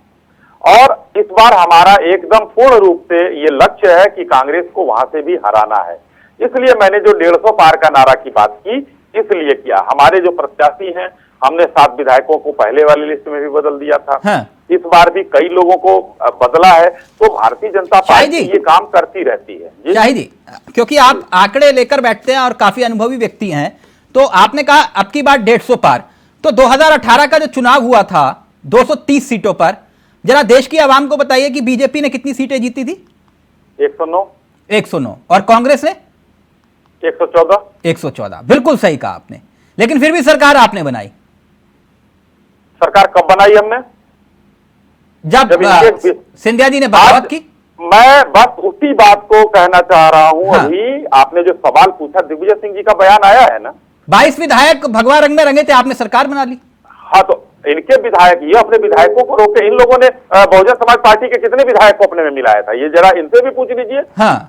Speaker 8: और इस बार हमारा एकदम पूर्ण रूप से ये लक्ष्य है कि कांग्रेस को वहां से भी हराना है। इसलिए मैंने जो 150 पार का नारा की बात की, इसलिए किया। हमारे जो प्रत्याशी हैं, हमने 7 विधायकों को पहले वाली लिस्ट में भी बदल दिया था। हाँ। इस बार भी कई लोगों को बदला है। तो भारतीय जनता पार्टी ये काम करती रहती है। शाही जी,
Speaker 1: क्योंकि आप आंकड़े लेकर बैठते हैं और काफी अनुभवी व्यक्ति हैं, तो आपने कहा अब की बार 150 पार, तो 2018 का जो चुनाव हुआ था 230 सीटों पर, जरा देश की आवाम को बताइए कि बीजेपी ने कितनी सीटें जीती थी?
Speaker 8: 109।
Speaker 1: और कांग्रेस ने
Speaker 8: 114।
Speaker 1: बिल्कुल सही कहा आपने। लेकिन फिर भी सरकार आपने बनाई।
Speaker 8: सरकार कब बनाई हमने? जब
Speaker 1: सिंधिया जी ने बगावत की।
Speaker 8: मैं बस उसी बात को कहना चाह रहा हूं। हाँ। अभी आपने जो सवाल पूछा, दिग्विजय सिंह जी का बयान आया है ना,
Speaker 1: 22 विधायक भगवा रंग में रंगे थे, आपने सरकार बना ली।
Speaker 8: हाँ, तो इनके विधायक, ये अपने विधायकों को रोके। इन लोगों ने बहुजन समाज पार्टी के कितने विधायक को अपने में मिलाया था, ये जरा इनसे भी पूछ लीजिए। हाँ,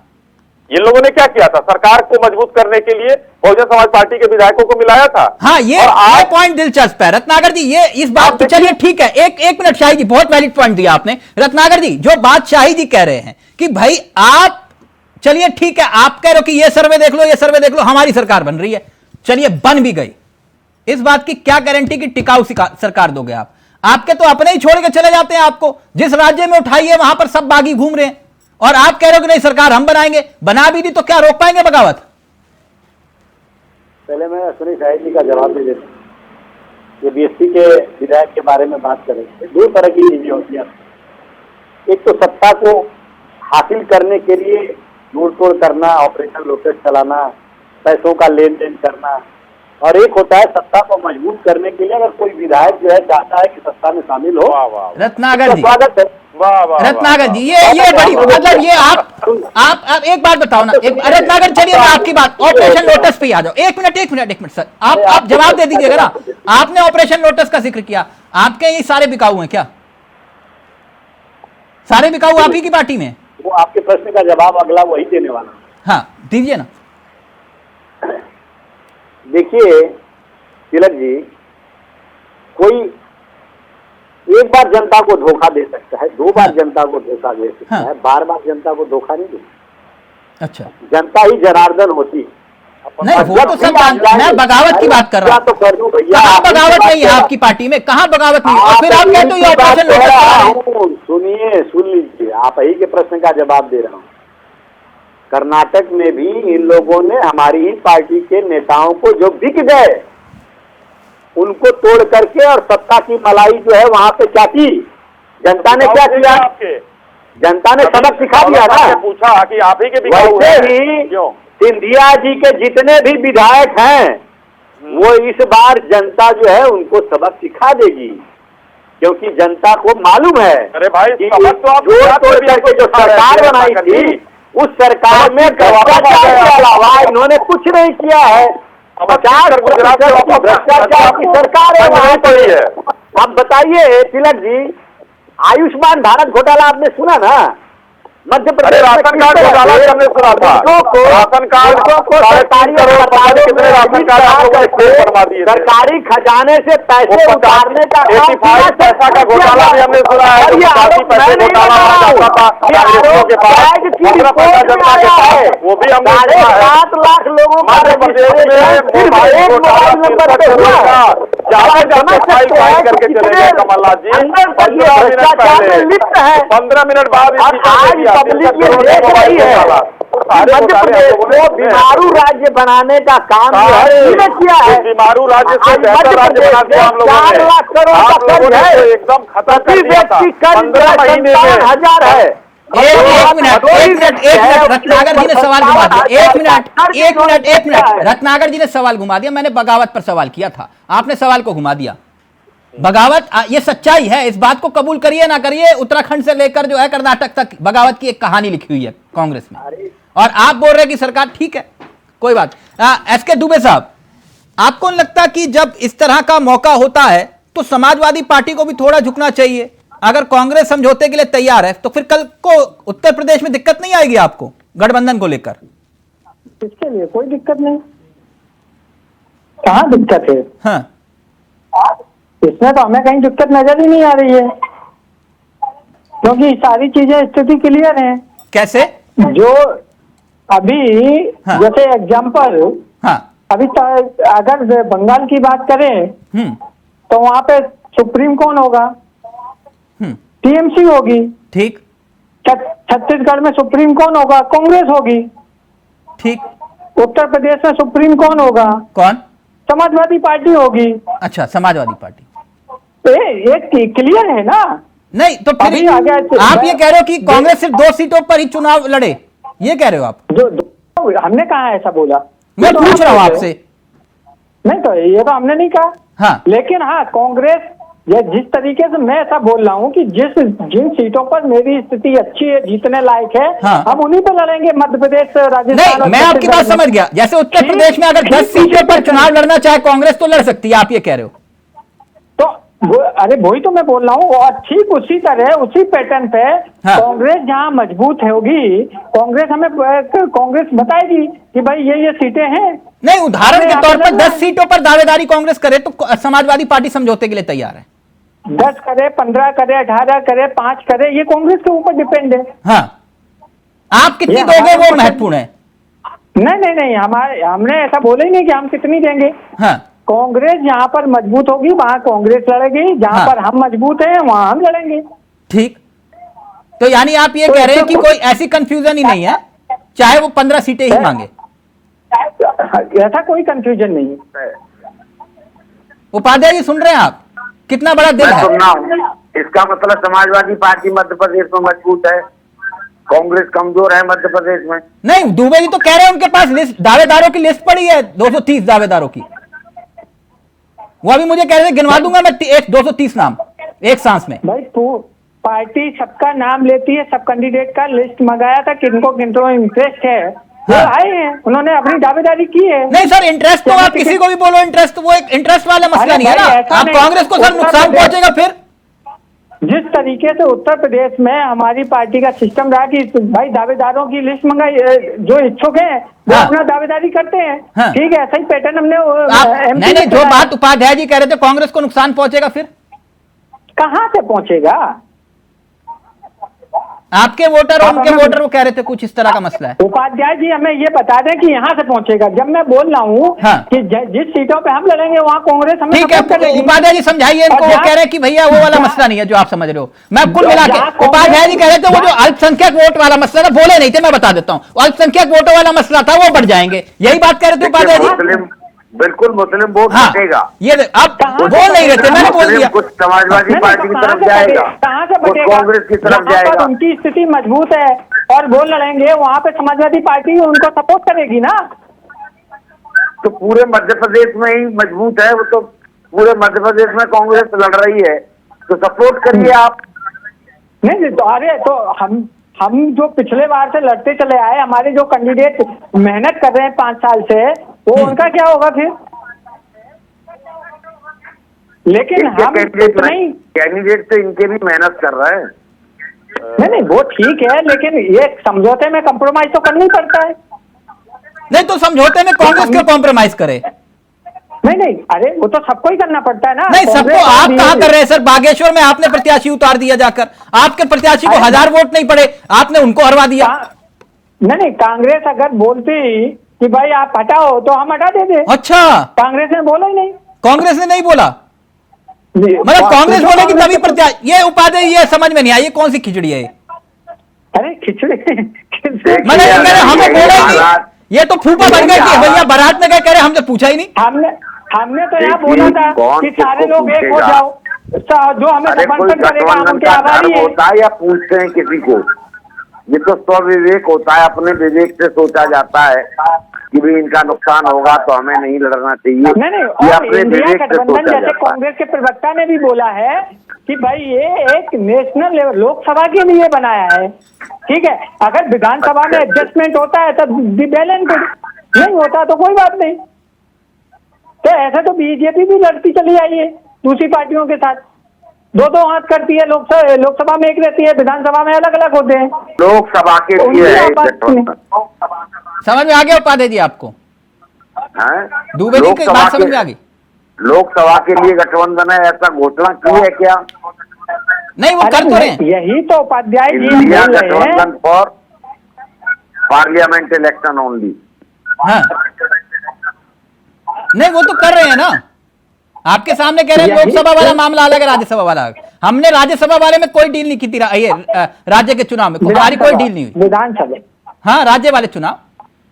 Speaker 8: इन लोगों ने क्या किया था? सरकार को मजबूत करने के लिए बहुजन समाज पार्टी के विधायकों को मिलाया था।
Speaker 1: हाँ, ये पॉइंट दिलचस्प है रत्नाकर जी। ये इस बात तो चलिए ठीक है, एक मिनट शाही जी, बहुत वैलिड पॉइंट दिया आपने। रत्नाकर जी, जो बात शाही जी कह रहे हैं कि भाई आप, चलिए ठीक है, आप कह रहे हो कि ये सर्वे देख लो, ये सर्वे देख लो, हमारी सरकार बन रही है, चलिए बन भी गई। इस बात की क्या गारंटी कि टिकाऊ सरकार दोगे आप? आपके तो अपने ही छोड़ के चले जाते हैं आपको, जिस राज्य में उठाइए वहां पर सब बागी घूम रहे हैं, और आप कह रहे हो कि नहीं सरकार हम बनाएंगे। बना भी दी तो क्या रोक पाएंगे बगावत?
Speaker 9: पहले मैं अश्विनी शाही जी का जवाब दे देता हूँ। ये बीएसपी के विधायक के बारे में बात करें, 2 तरह की चीजें होती हैं। एक तो सत्ता को हासिल करने के लिए जोड़ तोड़ करना, ऑपरेशन लोटस चलाना, पैसों का लेन देन करना, और एक होता है सत्ता को मजबूत करने के लिए अगर कोई विधायक जो है चाहता है कि सत्ता में शामिल हो।
Speaker 1: रत्नाकर जी,
Speaker 9: स्वागत है।
Speaker 1: रत्नाकर जी, ये बड़ी मतलब ये आप एक बात बताओ ना। रत्नाकर, चलिए मैं आपकी बात ऑपरेशन लोटस पे आ जाओ। एक मिनट सर, आप जवाब दे दीजिएगा ना। आपने ऑपरेशन लोटस का जिक्र किया, आपके ये सारे बिकाऊ हैं क्या? सारे बिकाऊ आप ही की पार्टी में?
Speaker 9: वो आपके प्रश्न का जवाब अगला वही देने वाला।
Speaker 1: हाँ, दीजिए ना।
Speaker 9: देखिए तिलक जी, कोई एक बार जनता को धोखा दे सकता है, 2 बार जनता को धोखा दे सकता है, बार बार जनता को धोखा नहीं दे।
Speaker 1: अच्छा,
Speaker 9: जनता ही जनार्दन होती है। अब
Speaker 1: नहीं वो तो सब मैं बगावत की बात कर रहा हूँ।
Speaker 9: तो कर दूं भैया,
Speaker 1: कहाँ बगावत नहीं है आपकी पार्टी में, कहाँ बगावत नहीं है? और फिर आप कहते हो ये ऑपरेशन लोटस चला रहे हैं।
Speaker 9: सुनिए, सुन लीजिए, आप ही के प्रश्न का जवाब दे रहा हूँ। कर्नाटक में भी इन लोगों ने हमारी ही पार्टी के नेताओं को जो बिक गए उनको तोड़ करके और सत्ता की मलाई जो है वहां पे क्या की, जनता ने क्या किया? जनता ने सबक सिखा दिया ना।
Speaker 8: पूछा कि आप ही के
Speaker 9: वैसे ही सिंधिया जी के जितने भी विधायक हैं वो इस बार जनता जो है उनको सबक सिखा देगी, क्योंकि जनता को मालूम है।
Speaker 8: अरे भाई,
Speaker 9: कि जोड़ तोड़ करके जो सरकार बनाई थी उस सरकार में भ्रष्टाचार के अलावा इन्होंने कुछ नहीं किया है। 50% भ्रष्टाचार की सरकार है वहां पड़ी है। अब बताइए तिलक जी, आयुष्मान भारत घोटाला आपने सुना ना? मध्य प्रदेश
Speaker 8: राशन कार्ड घोटाला हमने सुना था। राशन कार्ड को सरकारी सरकारी खजाने से पैसे उतारने का पैसा का घोटाला भी हमने सुना है। वो भी हमने 7 लाख लोगों का करके चले कमलनाथ जी। 15 मिनट बाद पब्लिक ये देख रही है मध्य प्रदेश को बीमारू राज्य बनाने का काम किया है। बीमारू राज्य से बेहतर राज्य बना दिया हम लोगों ने। 4 लाख करोड़ का कर्ज है, एकदम खत्म कर दिया था। 15,000 है।
Speaker 1: एक मिनट रत्नागर जी ने सवाल घुमा दिया। एक मिनट रत्नागर जी ने सवाल घुमा दिया। मैंने बगावत पर सवाल किया था, आपने सवाल को घुमा दिया। बगावत, ये सच्चाई है, इस बात को कबूल करिए ना करिए, उत्तराखंड से लेकर जो है कर्नाटक तक बगावत की एक कहानी लिखी हुई है कांग्रेस में, और आप बोल रहे हैं कि सरकार ठीक है, कोई बात। एसके दुबे साहब, आपको नहीं लगता कि जब इस तरह का मौका होता है तो समाजवादी पार्टी को भी थोड़ा झुकना चाहिए? अगर कांग्रेस समझौते के लिए तैयार है तो फिर कल को उत्तर प्रदेश में दिक्कत नहीं आएगी आपको गठबंधन को लेकर?
Speaker 10: इसके लिए कोई दिक्कत नहीं। कहाँ दिक्कत है?
Speaker 1: हाँ,
Speaker 10: इसमें तो हमें कहीं दिक्कत नजर ही नहीं आ रही है, क्योंकि सारी चीजें स्थिति क्लियर है।
Speaker 1: कैसे?
Speaker 10: जो अभी
Speaker 1: हाँ।
Speaker 10: जैसे एग्जाम्पल,
Speaker 1: हाँ,
Speaker 10: अभी अगर बंगाल की बात करें तो वहां पे सुप्रीम कौन होगा? टीएमसी होगी।
Speaker 1: ठीक।
Speaker 10: छत्तीसगढ़ में सुप्रीम कौन होगा? कांग्रेस होगी।
Speaker 1: ठीक।
Speaker 10: उत्तर प्रदेश में सुप्रीम कौन होगा?
Speaker 1: कौन?
Speaker 10: समाजवादी पार्टी होगी।
Speaker 1: अच्छा, समाजवादी पार्टी।
Speaker 10: ये क्लियर है ना?
Speaker 1: नहीं तो फिर आप ये कह रहे हो कि कांग्रेस सिर्फ 2 सीटों पर ही चुनाव लड़े, ये कह रहे हो आप?
Speaker 10: जो हमने कहा ऐसा बोला?
Speaker 1: मैं पूछ रहा हूं आपसे।
Speaker 10: नहीं तो ये तो हमने नहीं कहा।
Speaker 1: हाँ, लेकिन
Speaker 10: हाँ, कांग्रेस ये जिस तरीके से मैं ऐसा बोल रहा हूँ कि जिन सीटों पर मेरी स्थिति अच्छी है, जीतने लायक है,
Speaker 1: हाँ।
Speaker 10: हम उन्हीं पे लड़ेंगे। मध्य प्रदेश, राजस्थान।
Speaker 1: नहीं, मैं आपकी बात समझ गया। जैसे उत्तर प्रदेश में अगर 10 सीटों पर चुनाव लड़ना चाहे कांग्रेस तो लड़ सकती है, आप ये कह रहे हो?
Speaker 10: तो अरे वही तो मैं बोल रहा हूँ, और ठीक उसी तरह उसी पैटर्न पे
Speaker 1: हाँ।
Speaker 10: कांग्रेस जहाँ मजबूत होगी, कांग्रेस हमें कांग्रेस बताएगी कि भाई ये सीटें हैं।
Speaker 1: नहीं, उदाहरण के तौर पर 10 सीटों पर दावेदारी कांग्रेस करे तो समाजवादी पार्टी समझौते के लिए तैयार है।
Speaker 10: 10 करे, 15 करे, 18 करे, 5 करे, ये कांग्रेस के ऊपर डिपेंड है।
Speaker 1: हाँ, आप कितनी दोगे वो महत्वपूर्ण है।
Speaker 10: नहीं, हमने ऐसा बोला ही नहीं कि हम कितनी देंगे।
Speaker 1: हाँ,
Speaker 10: कांग्रेस जहाँ पर मजबूत होगी वहाँ कांग्रेस लड़ेगी, जहाँ
Speaker 1: हाँ।
Speaker 10: पर हम मजबूत हैं वहाँ हम लड़ेंगे।
Speaker 1: ठीक। तो यानी आप ये कह रहे हैं कि कोई ऐसी कंफ्यूजन ही नहीं है, चाहे वो 15 सीटें ही मांगे?
Speaker 10: ऐसा कोई कंफ्यूजन नहीं है।
Speaker 1: उपाध्याय जी, सुन रहे हैं आप? कितना बड़ा दिल है।
Speaker 11: सुनना हूं। इसका मतलब समाजवादी पार्टी मध्य प्रदेश में मजबूत है, कांग्रेस कमजोर है मध्य प्रदेश में?
Speaker 1: नहीं, दुबे जी तो कह रहे हैं उनके पास लिस्ट, दावेदारों की लिस्ट पड़ी है 230 दावेदारों की। वो अभी मुझे कह रहे थे, गिनवा दूंगा मैं 230 नाम एक सांस में।
Speaker 10: भाई पार्टी सबका नाम लेती है, सब कैंडिडेट का लिस्ट मंगाया था, किनको इंटरेस्ट है वो आए हैं, उन्होंने अपनी दावेदारी की है।
Speaker 1: नहीं सर, इंटरेस्ट तो आप किसी को भी बोलो, इंटरेस्ट वो एक इंटरेस्ट वाला मसला नहीं है ना। आप कांग्रेस को सर नुकसान पहुंचेगा। फिर
Speaker 10: जिस तरीके से उत्तर प्रदेश में हमारी पार्टी का सिस्टम रहा कि भाई दावेदारों की लिस्ट मंगाई, जो इच्छुक हैं वो अपना दावेदारी करते हैं। ठीक है, ऐसा ही पैटर्न हमने
Speaker 1: नहीं, जो बात उपाध्याय जी कह रहे थे कांग्रेस को नुकसान पहुंचेगा, फिर
Speaker 10: कहां से पहुंचेगा?
Speaker 1: आपके वोटर और उनके वोटर वो कह रहे थे कुछ इस तरह का मसला है।
Speaker 10: उपाध्याय जी हमें ये बता दें कि यहाँ से पहुंचेगा। जब मैं बोल रहा हूँ
Speaker 1: हाँ।
Speaker 10: कि जिस सीटों पे हम लड़ेंगे वहाँ कांग्रेस हमें
Speaker 1: ठीक है,
Speaker 10: सपोर्ट करेगी।
Speaker 1: उपाध्याय जी समझाइए इनको। वो कह रहे हैं कि भैया वो वाला मसला नहीं है जो आप समझ रहे हो। मैं कुल मिला के उपाध्याय जी कह रहे थे वो जो अल्पसंख्यक वोट वाला मसला था, बोले नहीं थे, मैं बता देता हूँ, अल्पसंख्यक वोटों वाला मसला था, वो बढ़ जाएंगे, यही बात कह रहे थे उपाध्याय जी।
Speaker 11: बिल्कुल मुस्लिम वोट
Speaker 1: हाँ,
Speaker 11: बटेगा।
Speaker 1: ये अब बोल नहीं रहे थे, मैंने बोल दिया।
Speaker 11: कुछ समाजवादी पार्टी की तरफ जाएगा,
Speaker 10: कहाँ से
Speaker 11: कुछ
Speaker 10: बटेगा?
Speaker 11: कांग्रेस की तरफ
Speaker 10: जहाँ पर
Speaker 11: जाएगा।
Speaker 10: उनकी स्थिति मजबूत है और वो लड़ेंगे वहाँ पे समाजवादी पार्टी उनको सपोर्ट करेगी ना।
Speaker 11: तो पूरे मध्य प्रदेश में ही मजबूत है वो, तो पूरे मध्य प्रदेश में कांग्रेस लड़ रही है, तो सपोर्ट करिए आप।
Speaker 10: नहीं तो अरे तो हम जो पिछले बार से लड़ते चले आए, हमारे जो कैंडिडेट मेहनत कर रहे हैं 5 साल से, वो उनका क्या होगा फिर? लेकिन हम नहीं,
Speaker 11: कैंडिडेट तो इनके भी मेहनत कर रहे हैं।
Speaker 10: नहीं वो ठीक है, लेकिन ये समझौते में कंप्रोमाइज तो करना ही पड़ता है।
Speaker 1: नहीं तो समझौते में कांग्रेस क्यों कॉम्प्रोमाइज करे?
Speaker 10: नहीं अरे वो तो सबको ही करना पड़ता है ना।
Speaker 1: नहीं सबको आप कहां कर रहे हैं सर? बागेश्वर में आपने प्रत्याशी उतार दिया जाकर, आपके प्रत्याशी को 1000 वोट नहीं पड़े, आपने उनको हरवा दिया।
Speaker 10: नहीं कांग्रेस अगर बोलती कि भाई आप हटाओ तो हम हटा देते।
Speaker 1: अच्छा,
Speaker 10: कांग्रेस ने बोला ही नहीं।
Speaker 1: कांग्रेस ने नहीं बोला, मतलब कांग्रेस बोलेगी तभी प्रत्याशी। ये उपाध्याय ये समझ में नहीं आई, ये कौन सी खिचड़ी है?
Speaker 10: अरे खिचड़ी
Speaker 1: मतलब हमें बोला ही नहीं, ये तो फूफा बन गए कि भैया बारात में गए, कह रहे हमसे पूछा ही नहीं।
Speaker 10: हमने तो यहाँ बोला था कि सारे लोग एक हो जाओ, जो हमें समर्थन करेगा हम उनके आभारी हैं।
Speaker 11: होता है या पूछते हैं किसी को? ये तो स्वविवेक होता है, अपने विवेक से सोचा जाता है कि भी इनका नुकसान होगा तो हमें नहीं लड़ना चाहिए।
Speaker 10: नहीं और इंडिया गठबंधन जैसे कांग्रेस के प्रवक्ता ने भी बोला है कि भाई ये एक नेशनल लेवल लोकसभा के लिए बनाया है, ठीक है। अगर विधानसभा में एडजस्टमेंट होता है तो बैलेंस, नहीं होता तो कोई बात नहीं। तो ऐसे तो बीजेपी भी लड़ती चली आई है दूसरी पार्टियों के साथ, 2-2 हाथ करती है। लोकसभा में एक रहती है, विधानसभा में अलग अलग होते हैं।
Speaker 11: लोकसभा के लिए
Speaker 1: समझ में आ गया उपाध्याय जी आपको? दुबे जी की बात समझ में आ गई?
Speaker 11: लोकसभा के लिए गठबंधन है, ऐसा घोषणा की है क्या?
Speaker 1: नहीं वो कर तो रहे हैं।
Speaker 10: यही तो उपाध्याय जी
Speaker 11: इंडिया
Speaker 10: बोल रहे हैं,
Speaker 11: गठबंधन फॉर पार्लियामेंट इलेक्शन ओनली।
Speaker 1: हाँ नहीं वो तो कर रहे हैं ना, आपके सामने कह रहे हैं लोकसभा वाला मामला अलग है, राज्यसभा वाला अलग। हमने राज्यसभा वाले में कोई डील नहीं की थी, राज्य के चुनाव में हमारी कोई डील नहीं हुई।
Speaker 10: विधानसभा,
Speaker 1: हाँ राज्य वाले चुनाव,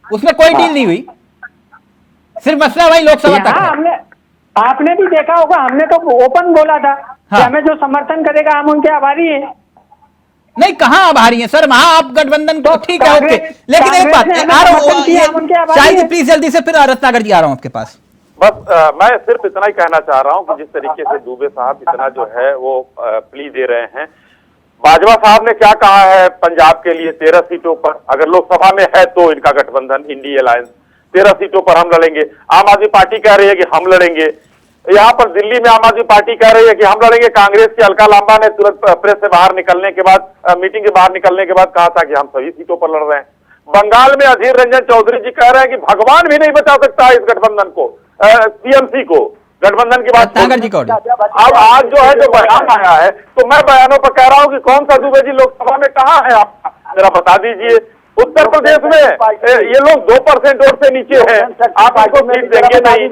Speaker 1: उसमें कोई डील नहीं हुई, सिर्फ मसला वही लोकसभा तक है।
Speaker 10: हमने आपने भी देखा होगा, हमने तो ओपन बोला था कि हमें जो समर्थन करेगा हम उनके आभारी हैं।
Speaker 1: नहीं कहाँ आभारी हैं सर, वहां आप गठबंधन तो ठीक है ओके, लेकिन एक बात शायद जी प्लीज जल्दी से, फिर रत्नाकर जी आ रहा हूं आपके पास।
Speaker 8: बस मैं सिर्फ इतना ही कहना चाह रहा हूं कि जिस तरीके से दुबे साहब इतना जो है वो प्ली दे रहे हैं, बाजवा साहब ने क्या कहा है पंजाब के लिए 13 सीटों पर, अगर लोकसभा में है तो इनका गठबंधन इंडी अलायंस 13 सीटों पर हम लड़ेंगे। आम आदमी पार्टी कह रही है कि हम लड़ेंगे। यहाँ पर दिल्ली में आम आदमी पार्टी कह रही है कि हम लड़ेंगे। कांग्रेस के अलका लांबा ने तुरंत प्रेस से बाहर निकलने के बाद, मीटिंग से बाहर निकलने के बाद कहा था कि हम सभी सीटों पर लड़ रहे हैं। बंगाल में अधीर रंजन चौधरी जी कह रहे हैं कि भगवान भी नहीं बचा सकता इस गठबंधन को, टीएमसी को, गठबंधन की बात। अब आज जो है जो बयान आया है, तो मैं बयानों पर कह रहा हूँ कि कौन सा दुबे जी लोकसभा में कहाँ है आप जरा बता दीजिए। उत्तर प्रदेश में ये लोग 2% वोट से नीचे हैं, आप इनको सीट देंगे नहीं,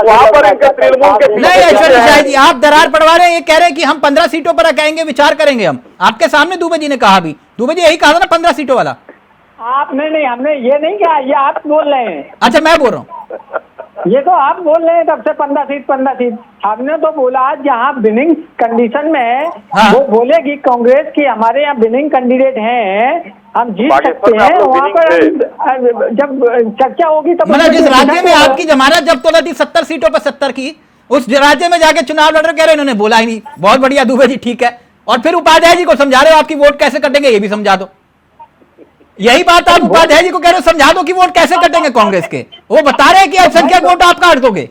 Speaker 8: वहां पर इनके तृणमूल के
Speaker 1: नहीं ऐश्वर्या जी आप दरार पड़वा रहे हैं, ये कह रहे हैं कि हम 15 सीटों पर कहेंगे, विचार करेंगे हम। आपके सामने दुबे जी ने कहा, भी दुबे जी यही कहा था ना 15 सीटों वाला।
Speaker 10: आप नहीं हमने ये नहीं कहा, ये आप बोल रहे हैं।
Speaker 1: अच्छा मैं बोल रहा हूँ,
Speaker 10: ये तो आप बोल रहे हैं तब से 15 सीट। हमने तो बोला जहाँ विनिंग कंडीशन में है,
Speaker 1: हाँ।
Speaker 10: वो बोलेगी कांग्रेस की हमारे यहाँ विनिंग कैंडिडेट हैं, हम जीत सकते हैं। वहाँ पर जब चर्चा होगी तब
Speaker 1: मतलब जिस राज्य में आपकी जमानत जब तो थी 70 सीटों पर 70 की, उस राज्य में जाके चुनाव लड़ रहे, कह रहे इन्होंने बोला ही नहीं। बहुत बढ़िया दुबे जी, ठीक है। और फिर उपाध्याय जी को समझा रहे हो आपकी वोट कैसे कटेंगे, ये भी समझा दो। यही बात आप उपाध्याय जी को कह रहे हो, समझा दो कि वोट कैसे कटेंगे कांग्रेस के। वो बता रहे हैं कि अल्पसंख्यक वोट आप काट दोगे।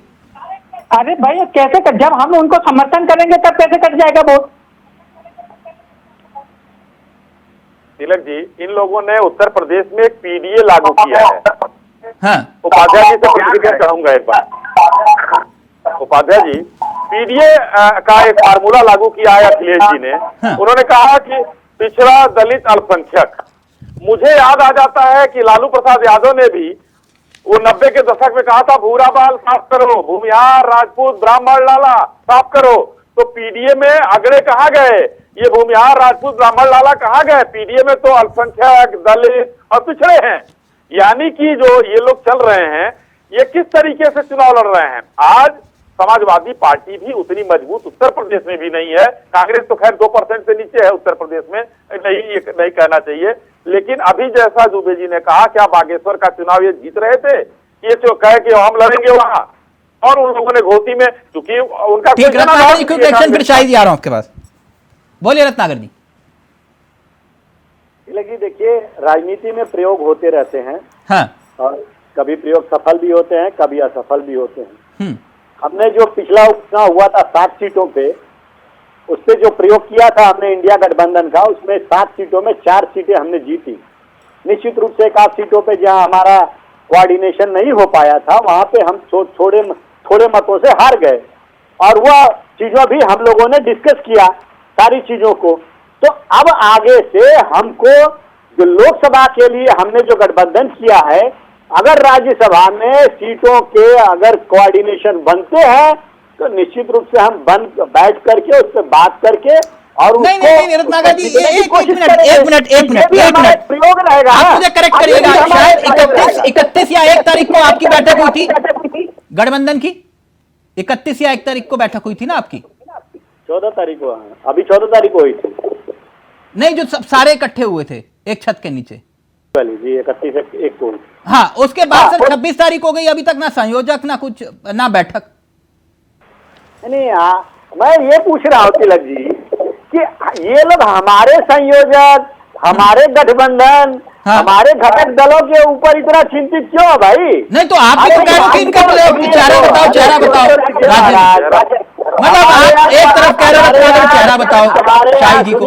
Speaker 10: अरे भाई कैसे कट, जब हम उनको समर्थन करेंगे तब कैसे कट जाएगा वोट?
Speaker 8: तिलक जी, इन लोगों ने उत्तर प्रदेश में एक पीडीए लागू किया है।
Speaker 1: हाँ।
Speaker 8: उपाध्याय जी से प्रतिक्रिया चाहूंगा एक बार। उपाध्याय जी, पीडीए का एक फार्मूला लागू किया है अखिलेश जी ने। उन्होंने कहा कि पिछड़ा, दलित, अल्पसंख्यक। मुझे याद आ जाता है कि लालू प्रसाद यादव ने भी वो 90 के दशक में कहा था भूरा बाल साफ करो, भूमिहार, राजपूत, ब्राह्मण लाला साफ करो। तो पीडीए में अगड़े कहाँ गए? ये भूमिहार, राजपूत, ब्राह्मण लाला कहाँ गए? पीडीए में तो अल्पसंख्यक, दलित और पिछड़े हैं। यानी कि जो ये लोग चल रहे हैं, ये किस तरीके से चुनाव लड़ रहे हैं। आज समाजवादी पार्टी भी उतनी मजबूत उत्तर प्रदेश में भी नहीं है। कांग्रेस तो खैर 2% से नीचे है उत्तर प्रदेश में, नहीं कहना चाहिए। लेकिन अभी जैसा दुबे जी ने कहा, क्या बागेश्वर का चुनाव ये जीत रहे थे? ये जो कहे कि हम लड़ेंगे वहां, और उन लोगों ने घोषी में, क्योंकि उनका
Speaker 1: फिर शायद आ रहा हूं आपके पास। बोलिए रत्नाकर जी।
Speaker 9: देखिए, राजनीति में प्रयोग होते रहते हैं।
Speaker 1: हाँ।
Speaker 9: और कभी प्रयोग सफल भी होते हैं, कभी असफल भी होते हैं। हमने जो पिछला उपचुनाव हुआ था 7 सीटों पे, उस पे जो प्रयोग किया था हमने इंडिया गठबंधन का, उसमें 7 सीटों में 4 सीटें हमने जीती। निश्चित रूप से 1 सीटों पे जहां हमारा कोऑर्डिनेशन नहीं हो पाया था, वहां पे हम थोड़े मतों से हार गए। और वह चीजों भी हम लोगों ने डिस्कस किया, सारी चीजों को। तो अब आगे से हमको जो लोकसभा के लिए हमने जो गठबंधन किया है, अगर राज्यसभा में सीटों के अगर कोऑर्डिनेशन बनते हैं, तो निश्चित रूप से हम बैठ करके उस पर बात करके और
Speaker 1: नहीं रत्नाकर जी, एक मिनट
Speaker 9: प्रयोग रहेगा।
Speaker 1: आप मुझे करेक्ट करिएगा, शायद 31 या 1 तारीख को आपकी बैठक हुई थी गठबंधन की। 31 या 1 तारीख को बैठक हुई थी ना आपकी?
Speaker 9: 14 तारीख को। अभी 14 तारीख को हुई थी।
Speaker 1: नहीं, जो सब सारे इकट्ठे हुए थे एक छत के नीचे।
Speaker 9: जी 31 को।
Speaker 1: हाँ, उसके बाद सर 26 तारीख हो गई, अभी तक ना संयोजक ना कुछ ना बैठक।
Speaker 9: नहीं, मैं ये पूछ रहा हूँ तिलक जी कि ये लोग हमारे संयोजक, हमारे गठबंधन, हमारे घटक दलों के ऊपर इतना चिंतित क्यों है भाई?
Speaker 1: नहीं तो आप भी तो कह रहे हो कि इनका चेहरा बताओ, चेहरा बताओ। मतलब आप एक तरफ कह रहे हो चेहरा बताओ शाही जी को।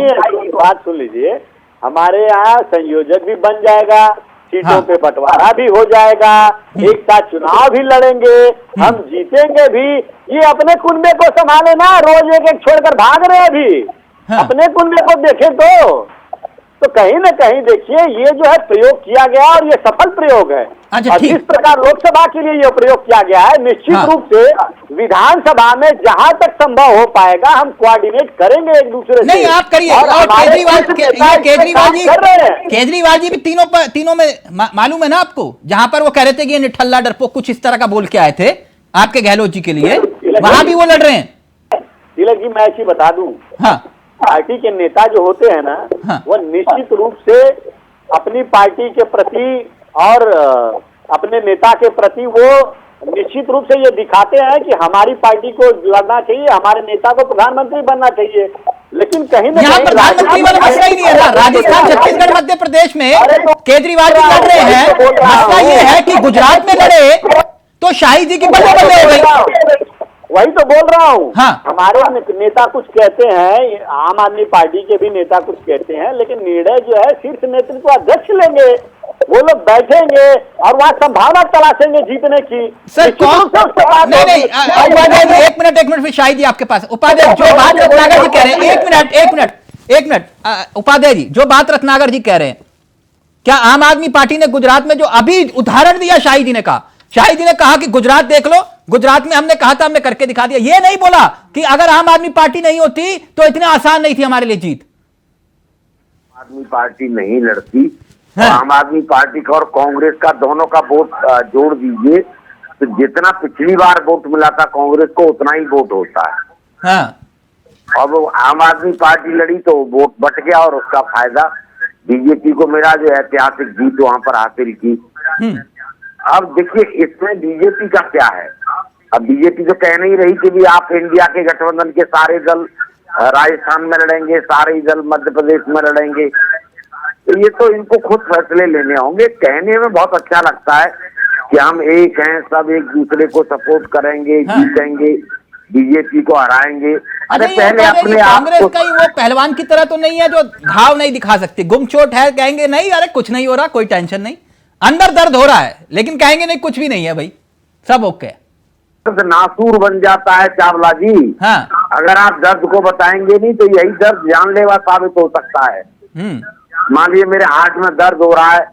Speaker 9: बात सुन लीजिए, हमारे यहाँ संयोजक भी बन जाएगा, सीटों पे बंटवारा भी हो जाएगा, एक साथ चुनाव भी लड़ेंगे, हम जीतेंगे भी। ये अपने कुनबे को संभाले ना, रोज एक छोड़कर भाग रहे हैं अभी। अपने कुनबे को देखें तो कहीं न कहीं देखिए, ये जो है प्रयोग किया गया और ये सफल प्रयोग है। और जिस प्रकार लोकसभा के लिए ये प्रयोग किया गया है, निश्चित रूप से विधानसभा में जहां तक संभव हो पाएगा हम कोऑर्डिनेट करेंगे एक दूसरे से।
Speaker 1: नहीं, आप करिए। और केजरीवाल जी भी तीनों में मालूम है ना आपको, जहां पर वो कह रहे थे कि ये निठल्ला डरपोक कुछ इस तरह का बोल के आए थे आपके गहलोत जी के लिए, वहां भी वो लड़ रहे हैं।
Speaker 9: तिलक जी, मैं ऐसी बता दूं,
Speaker 1: हाँ,
Speaker 9: पार्टी के नेता जो होते हैं ना, वो निश्चित रूप से अपनी पार्टी के प्रति और अपने नेता के प्रति वो निश्चित रूप से ये दिखाते हैं कि हमारी पार्टी को लड़ना चाहिए, हमारे नेता को प्रधानमंत्री बनना चाहिए। लेकिन कहीं ना कहीं
Speaker 1: प्रधानमंत्री वाला मसला ही नहीं है ना। राजस्थान, छत्तीसगढ़, मध्य प्रदेश में केजरीवाल जी लड़ रहे हैं। मसला ये है कि गुजरात में लड़े तो शाही जी की बल्ले बल्ले हो गई।
Speaker 9: वही तो बोल रहा हूँ।
Speaker 1: हाँ।
Speaker 9: हमारे नेता कुछ कहते हैं, आम आदमी पार्टी के भी नेता कुछ कहते हैं, लेकिन निर्णय जो है शीर्ष नेतृत्व अध्यक्ष लेंगे। वो लोग बैठेंगे और वहाँ संभावना तलाशेंगे जीतने की।
Speaker 1: सर नहीं, एक मिनट फिर शायद ही आपके पास। उपाध्याय, जो बात रत्नाकर जी कह रहे हैं, एक मिनट उपाध्याय जी, जो बात रत्नाकर जी कह रहे हैं, क्या आम आदमी पार्टी ने गुजरात में जो अभी उदाहरण दिया, शाही जी ने कहा कि गुजरात देख लो, गुजरात में हमने कहा था, हमने करके दिखा दिया। ये नहीं बोला कि अगर आम आदमी पार्टी नहीं होती तो इतना आसान नहीं थी हमारे लिए जीत।
Speaker 11: आदमी पार्टी नहीं लड़ती, आम आदमी पार्टी का और कांग्रेस का दोनों का वोट जोड़ दीजिए तो जितना पिछली बार वोट मिला था कांग्रेस को उतना ही वोट होता है। हाँ। अब आम आदमी पार्टी लड़ी तो वोट बट गया और उसका फायदा बीजेपी को मेरा जो ऐतिहासिक जीत वहां पर हासिल की। अब देखिए, इसमें बीजेपी का क्या है? अब बीजेपी तो कह नहीं रही कि भी आप इंडिया के गठबंधन के सारे दल राजस्थान में लड़ेंगे, सारे दल मध्य प्रदेश में लड़ेंगे। तो ये तो इनको खुद फैसले लेने होंगे। कहने में बहुत अच्छा लगता है कि हम एक हैं, सब एक दूसरे को सपोर्ट करेंगे, जीतेंगे, बीजेपी को हराएंगे। अरे पहले अपने आप
Speaker 1: कांग्रेस कहीं वो पहलवान की तरह तो नहीं है जो घाव नहीं दिखा सकती। गुमचोट है, कहेंगे नहीं अरे कुछ नहीं हो रहा, कोई टेंशन नहीं, अंदर दर्द हो रहा है, लेकिन कहेंगे नहीं कुछ भी नहीं है भाई, सब ओके।
Speaker 11: नासूर बन जाता है चावला जी। हाँ। अगर आप दर्द को बताएंगे नहीं तो यही दर्द जानलेवा साबित हो सकता है। मान लीजिए मेरे हार्ट में दर्द हो रहा है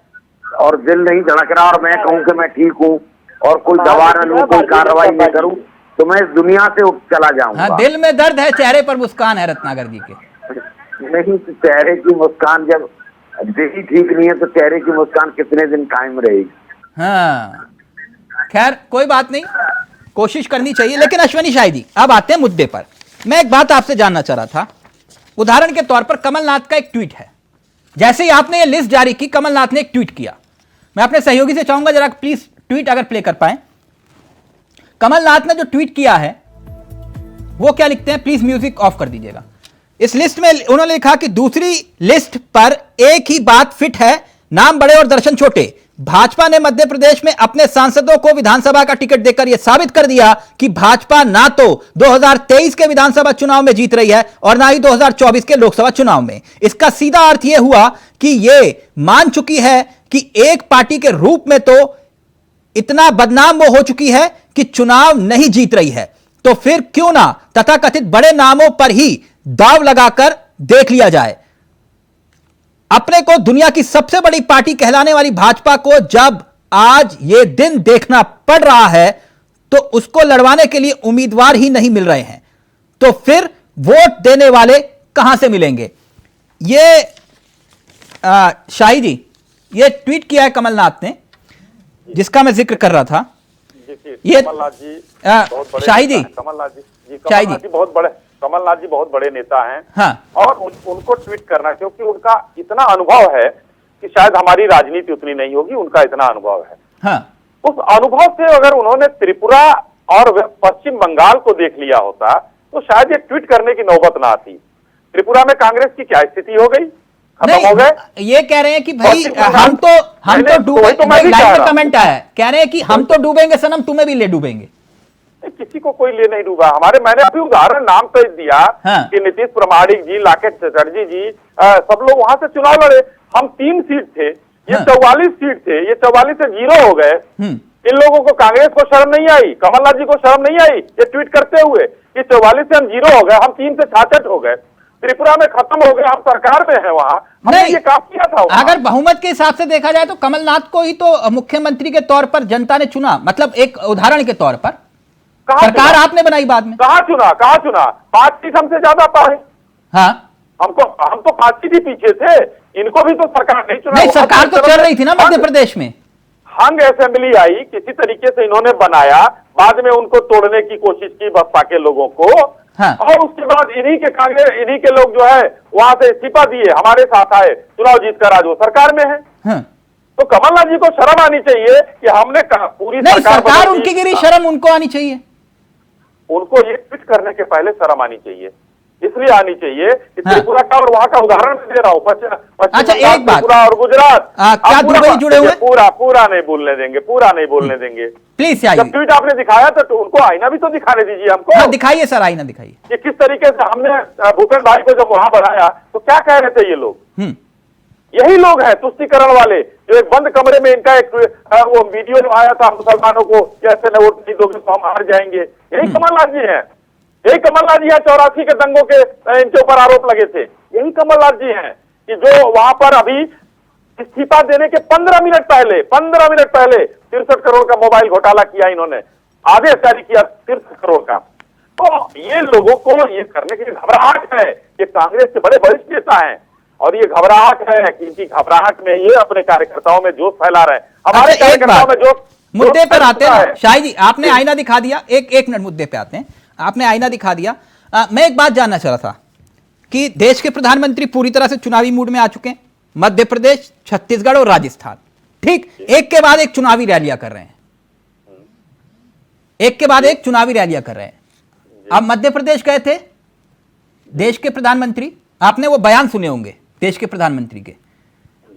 Speaker 11: और दिल नहीं धड़क रहा और मैं कहूँ कि मैं ठीक हूँ और कोई दवा न लूँ, कोई कार्रवाई नहीं करूँ, तो मैं इस दुनिया से चला जाऊंगा।
Speaker 1: हाँ, दिल में दर्द है, चेहरे पर मुस्कान है रत्नाकर जी के।
Speaker 11: नहीं, तो चेहरे की मुस्कान जब दिल ठीक नहीं है तो चेहरे की मुस्कान कितने दिन कायम रहेगी?
Speaker 1: हाँ, खैर कोई बात नहीं, कोशिश करनी चाहिए। लेकिन अश्वनी शाही जी, अब आते हैं मुद्दे पर। मैं एक बात आपसे जानना चाह रहा था। उदाहरण के तौर पर कमलनाथ का एक ट्वीट है। जैसे ही आपने ये लिस्ट जारी की, कमलनाथ ने एक ट्वीट किया। मैं अपने सहयोगी से चाहूंगा जरा प्लीज ट्वीट अगर प्ले कर पाए। कमलनाथ ने जो ट्वीट किया है वो क्या लिखते हैं, प्लीज म्यूजिक ऑफ कर दीजिएगा। इस लिस्ट में उन्होंने लिखा कि दूसरी लिस्ट पर एक ही बात फिट है, नाम बड़े और दर्शन छोटे। भाजपा ने मध्य प्रदेश में अपने सांसदों को विधानसभा का टिकट देकर यह साबित कर दिया कि भाजपा ना तो 2023 के विधानसभा चुनाव में जीत रही है और ना ही 2024 के लोकसभा चुनाव में। इसका सीधा अर्थ यह हुआ कि यह मान चुकी है कि एक पार्टी के रूप में तो इतना बदनाम वो हो चुकी है कि चुनाव नहीं जीत रही है। तो फिर क्यों ना तथाकथित बड़े नामों पर ही दाव लगाकर देख लिया जाए। अपने को दुनिया की सबसे बड़ी पार्टी कहलाने वाली भाजपा को जब आज यह दिन देखना पड़ रहा है तो उसको लड़वाने के लिए उम्मीदवार ही नहीं मिल रहे हैं, तो फिर वोट देने वाले कहां से मिलेंगे। ये शाही जी, ये ट्वीट किया है कमलनाथ ने, जिसका मैं जिक्र कर रहा था। ये
Speaker 8: कमलनाथ जी बहुत बड़े
Speaker 1: शाही जी,
Speaker 8: कमलनाथ जी कमलनाथ जी बहुत बड़े नेता हैं।
Speaker 1: हाँ।
Speaker 8: और उनको ट्वीट करना, क्योंकि उनका इतना अनुभव है कि शायद हमारी राजनीति उतनी नहीं होगी, उनका इतना अनुभव है।
Speaker 1: हाँ।
Speaker 8: उस अनुभव से अगर उन्होंने त्रिपुरा और पश्चिम बंगाल को देख लिया होता तो शायद ये ट्वीट करने की नौबत ना आती। त्रिपुरा में कांग्रेस की क्या स्थिति हो गई, खत्म हो गए।
Speaker 1: ये कह रहे हैं कि भाई हम तो डूबेंगे। लाइव में कमेंट आया है, कह रहे हैं कि हम तो डूबेंगे सनम, तुम्हें भी ले डूबेंगे।
Speaker 8: किसी को कोई ले नहीं डूबा। मैंने अभी उदाहरण नाम तो दिया कि नीतीश प्रमाणिक जी, लाकेट चटर्जी जी, सब लोग वहां से चुनाव लड़े। हम 3 सीट थे, ये 44 सीट थे, ये 44 से 0 हो गए। इन लोगों को, कांग्रेस को शर्म नहीं आई, कमलनाथ जी को शर्म नहीं आई ये ट्वीट करते हुए कि 44 से हम 0 हो गए, हम 3 से 66 हो गए, त्रिपुरा में खत्म हो गए, हम सरकार में है वहां। हमने ये काम किया था।
Speaker 1: अगर बहुमत के हिसाब से देखा जाए तो कमलनाथ को ही तो मुख्यमंत्री के तौर पर जनता ने चुना। मतलब एक उदाहरण के तौर पर सरकार आपने बनाई बाद में।
Speaker 8: कहाँ चुना 5 सीट हमसे ज्यादा पाए।
Speaker 1: हाँ,
Speaker 8: हम तो 5 सीट ही पीछे थे, इनको भी तो सरकार नहीं चुना।
Speaker 1: नहीं, सरकार तो चल रही थी ना मध्य प्रदेश में।
Speaker 8: हंग असेंबली आई, किसी तरीके से इन्होंने बनाया, बाद में उनको तोड़ने की कोशिश की बसपा के लोगों को। हाँ। और उसके बाद इन्हीं के लोग जो है वहां से इस्तीफा दिए, हमारे साथ आए, चुनाव जीतकर आज वो सरकार में है।
Speaker 1: हाँ।
Speaker 8: तो कमलनाथ जी को शर्म आनी चाहिए कि हमने पूरी
Speaker 1: सरकार उनकी गिरी, शर्म उनको आनी चाहिए।
Speaker 8: उनको ये ट्वीट करने के पहले शर्म आनी चाहिए, इसलिए आनी चाहिए कि त्रिपुरा का और वहां का उदाहरण दे रहा हूँ।
Speaker 1: अच्छा, एक बात,
Speaker 8: त्रिपुरा और गुजरात
Speaker 1: क्या दुबई जुड़े हुए?
Speaker 8: पूरा नहीं बोलने देंगे, पूरा नहीं बोलने देंगे
Speaker 1: प्लीज।
Speaker 8: जब ट्वीट आपने दिखाया तो उनको आईना भी तो दिखाने दीजिए हमको।
Speaker 1: हाँ, दिखाइए सर, आईना दिखाइए
Speaker 8: कि किस तरीके से हमने भूपेश भाई को जब वहां बढ़ाया तो क्या कह रहे थे ये लोग। यही लोग हैं तुष्टिकरण वाले, जो एक बंद कमरे में इनका एक वो वीडियो जो आया था मुसलमानों को कैसे न वोट नहीं दोगे तो हम हार जाएंगे। यही कमलनाथ जी हैं, यही कमलनाथ जी हैं। 84 के दंगों के इनके ऊपर आरोप लगे थे, यही कमलनाथ जी हैं कि जो वहां पर अभी इस्तीफा देने के 15 मिनट पहले 63 करोड़ का मोबाइल घोटाला किया इन्होंने, आदेश जारी किया 63 करोड़ का। तो ये लोगों को ये करने की घबराहट है कि कांग्रेस के बड़े वरिष्ठ नेता हैं और ये घबराहट है कि इनकी घबराहट में ये अपने कार्यकर्ताओं में जोश फैला रहे हैं। हमारे कार्यकर्ताओं में जोश।
Speaker 1: मुद्दे पर आते हैं शाही जी, आपने आईना दिखा दिया। एक मिनट, मुद्दे पे आते हैं। आपने आईना दिखा दिया। मैं एक बात जानना चाह रहा था कि देश के प्रधानमंत्री पूरी तरह से चुनावी मूड में आ चुके हैं। मध्य प्रदेश, छत्तीसगढ़ और राजस्थान, ठीक एक के बाद एक चुनावी रैलियां कर रहे हैं, एक के बाद एक चुनावी रैलियां कर रहे हैं। अब मध्य प्रदेश गए थे देश के प्रधानमंत्री, आपने वो बयान सुने होंगे देश के प्रधानमंत्री के।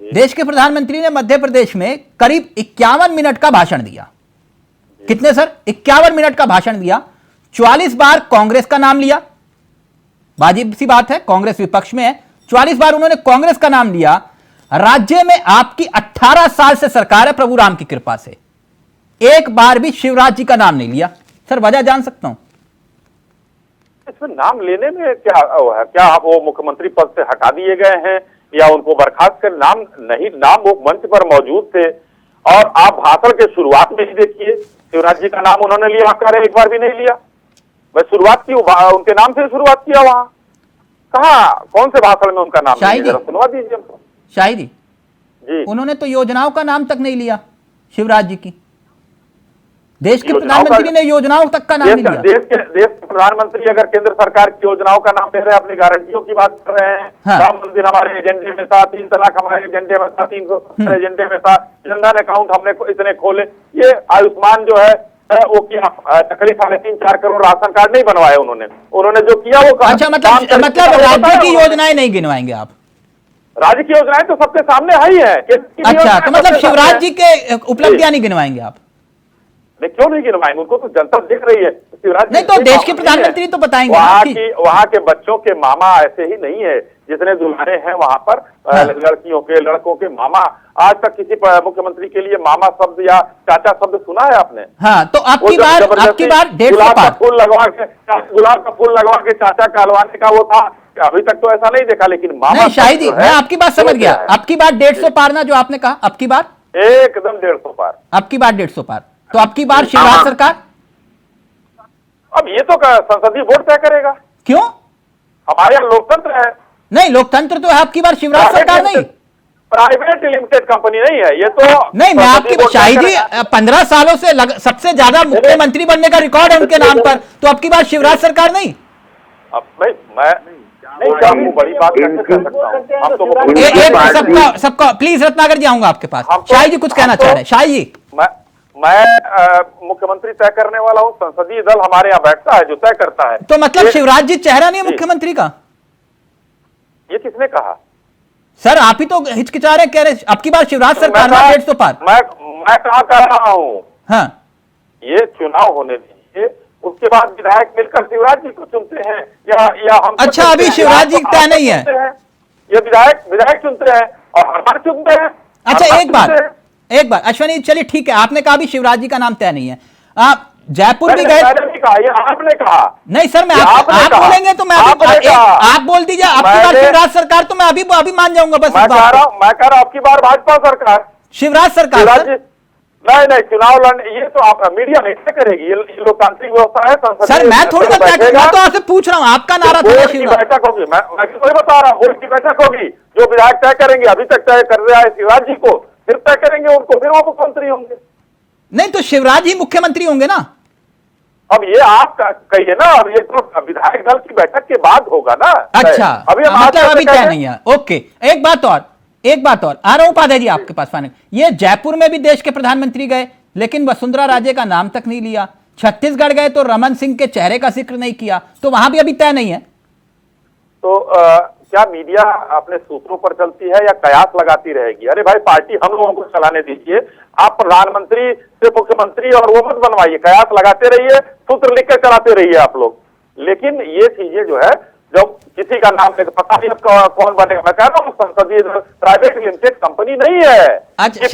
Speaker 1: देश के प्रधानमंत्री ने मध्य प्रदेश में करीब 51 मिनट का भाषण दिया। कितने सर? 51 मिनट का भाषण दिया। 44 बार कांग्रेस का नाम लिया। वाजिब सी बात है, कांग्रेस विपक्ष में है। 44 बार उन्होंने कांग्रेस का नाम लिया। राज्य में आपकी 18 साल से सरकार है प्रभु राम की कृपा से, एक बार भी शिवराज जी का नाम नहीं लिया। सर वजह जान सकता हूं?
Speaker 8: इसमें नाम लेने में क्या है? क्या वो मुख्यमंत्री पद से हटा दिए गए हैं या उनको बर्खास्त कर, नाम नहीं, नाम वो मंच पर मौजूद थे। और आप भाषण के शुरुआत में ही देखिए, शिवराज जी का नाम उन्होंने लिया, कह रहे एक बार भी नहीं लिया। मैं शुरुआत की उनके नाम से शुरुआत किया, वहां कहा, कौन से भाषण में उनका नाम लिया, जरा सुनवा दीजिए हमको।
Speaker 1: शाहिदी
Speaker 8: जी,
Speaker 1: उन्होंने तो योजनाओं का नाम तक नहीं लिया शिवराज जी की। देश के प्रधानमंत्री ने योजनाओं तक का नाम नहीं लिया।
Speaker 8: देश के प्रधानमंत्री अगर केंद्र सरकार की योजनाओं का नाम ले रहे हैं, अपनी गारंटियों की बात कर रहे हैं,
Speaker 1: हाँ।
Speaker 8: राम मंदिर हमारे एजेंडे में था, 3 तलाक हमारे एजेंडे में था, 300 एजेंडे में था, जनधन अकाउंट हमने इतने खोले, ये आयुष्मान जो है वो किया, तकरीब 3.5-4 करोड़ राशन कार्ड नहीं बनवाए उन्होंने जो किया वो कहा।
Speaker 1: अच्छा, मतलब राज्य की योजनाएं नहीं गिनवाएंगे आप?
Speaker 8: राज्य की योजनाएं तो सबके सामने ही है।
Speaker 1: अच्छा, तो मतलब शिवराज जी के उपलब्धियां नहीं गिनवाएंगे आप?
Speaker 8: नहीं, क्यों नहीं गिनवाएंगे, उनको तो जनता देख रही है। शिवराज
Speaker 1: नहीं तो देश के प्रधानमंत्री तो बताएंगे।
Speaker 8: वहाँ के बच्चों के मामा ऐसे ही नहीं है, जितने दुल्हने हैं वहाँ पर,
Speaker 1: हाँ।
Speaker 8: लड़कियों के लड़कों के मामा। आज तक किसी मुख्यमंत्री के लिए मामा शब्द या चाचा शब्द सुना है आपने?
Speaker 1: हाँ, तो आपकी बार 150
Speaker 8: गुलाब का फूल लगवा के चाचा कहलवाने का वो था, अभी तक तो ऐसा नहीं देखा। लेकिन मामा
Speaker 1: नहीं शाहिद जी, मैं आपकी बात समझ गया। आपकी बात 150 पार ना, जो आपने कहा, आपकी बात
Speaker 8: एकदम 150 पार,
Speaker 1: आपकी बात 150 पार। तो आपकी बार शिवराज सरकार?
Speaker 8: अब ये तो संसदीय बोर्ड तय करेगा।
Speaker 1: क्यों?
Speaker 8: हमारे यहाँ लोकतंत्र है।
Speaker 1: नहीं, लोकतंत्र तो है, आपकी बार शिवराज सरकार नहीं।
Speaker 8: प्राइवेट लिमिटेड कंपनी नहीं है ये तो।
Speaker 1: नहीं, मैं आपकी शाहिद जी 15 सालों से सबसे ज्यादा मुख्यमंत्री बनने का रिकॉर्ड है उनके नाम पर, तो आपकी बार शिवराज सरकार नहीं?
Speaker 8: अब मैं नहीं, बड़ी बात कैसे कर सकता हूँ?
Speaker 1: सबका प्लीज, रत्नाकर जी आऊंगा आपके पास। शाहिद जी कुछ कहना चाह रहे हैं। शाहिद जी,
Speaker 8: मैं मुख्यमंत्री तय करने वाला हूँ, संसदीय दल हमारे यहाँ बैठता है जो तय करता है।
Speaker 1: तो मतलब शिवराज जी चेहरा नहीं है मुख्यमंत्री का?
Speaker 8: ये किसने कहा?
Speaker 1: सर आप ही तो हिचकिचा रहे, कह रहे आपकी बार शिवराज सरकार ना 150 पार।
Speaker 8: मैं कहा कर रहा हूँ।
Speaker 1: हाँ,
Speaker 8: ये चुनाव होने दीजिए, उसके बाद विधायक मिलकर शिवराज जी को चुनते हैं या हम।
Speaker 1: अच्छा, अभी शिवराज जी तय नहीं है,
Speaker 8: ये विधायक चुनते हैं और हमारे चुनते हैं।
Speaker 1: अच्छा, एक बार अश्वनी, चलिए ठीक है, आपने कहा भी शिवराज जी का नाम तय नहीं है। आप जयपुर भी गए?
Speaker 8: ये आपने कहा।
Speaker 1: नहीं सर, मैं आप बोलेंगे तो मैं आप बोल दीजिए आपकी बार शिवराज सरकार, तो मैं अभी मान जाऊंगा। बस
Speaker 8: मैं कह रहा हूँ आपकी बार भाजपा सरकार,
Speaker 1: शिवराज सरकार।
Speaker 8: नहीं, चुनाव लड़ने ये तो आप मीडिया नहीं तय करेगी, ये लोकतांत्रिक व्यवस्था है।
Speaker 1: सर मैं थोड़ी ना तय करूंगा, तो आपसे पूछ रहा हूँ, आपका नारा था
Speaker 8: बैठक होगी। मैं तो बता रहा हूँ, बोर्ड की बैठक होगी, जो विधायक तय करेंगे, अभी तक तय कर रहा है शिवराज जी को, फिर तय करेंगे उनको, फिर वो मुख्यमंत्री होंगे।
Speaker 1: नहीं तो शिवराज ही मुख्यमंत्री होंगे ना?
Speaker 8: अब ये आप कहिए ना, अब ये तो विधायक दल की बैठक के बाद होगा ना।
Speaker 1: अच्छा,
Speaker 8: अभी
Speaker 1: मतलब अभी तय नहीं है। ओके, एक बात और आ रहा हूं उपाध्याय जी आपके पास। फाइनल, ये जयपुर में भी देश के प्रधानमंत्री गए, लेकिन वसुंधरा राजे का नाम तक नहीं लिया। छत्तीसगढ़ गए तो रमन सिंह के चेहरे का जिक्र नहीं किया, तो वहां भी अभी तय नहीं है।
Speaker 8: तो क्या मीडिया अपने सूत्रों पर चलती है या कयास लगाती रहेगी? अरे भाई, पार्टी हम लोगों को चलाने दीजिए, आप प्रधानमंत्री से मुख्यमंत्री और वो मत बनवाइए, कयास लगाते रहिए, सूत्र लिख कर चलाते रहिए आप लोग। लेकिन ये चीजें जो है, जब किसी का नाम लेकर पता नहीं कौन बनेगा। मैं कह रहा हूँ संसदीय प्राइवेट लिमिटेड कंपनी नहीं है।
Speaker 1: अच्छा,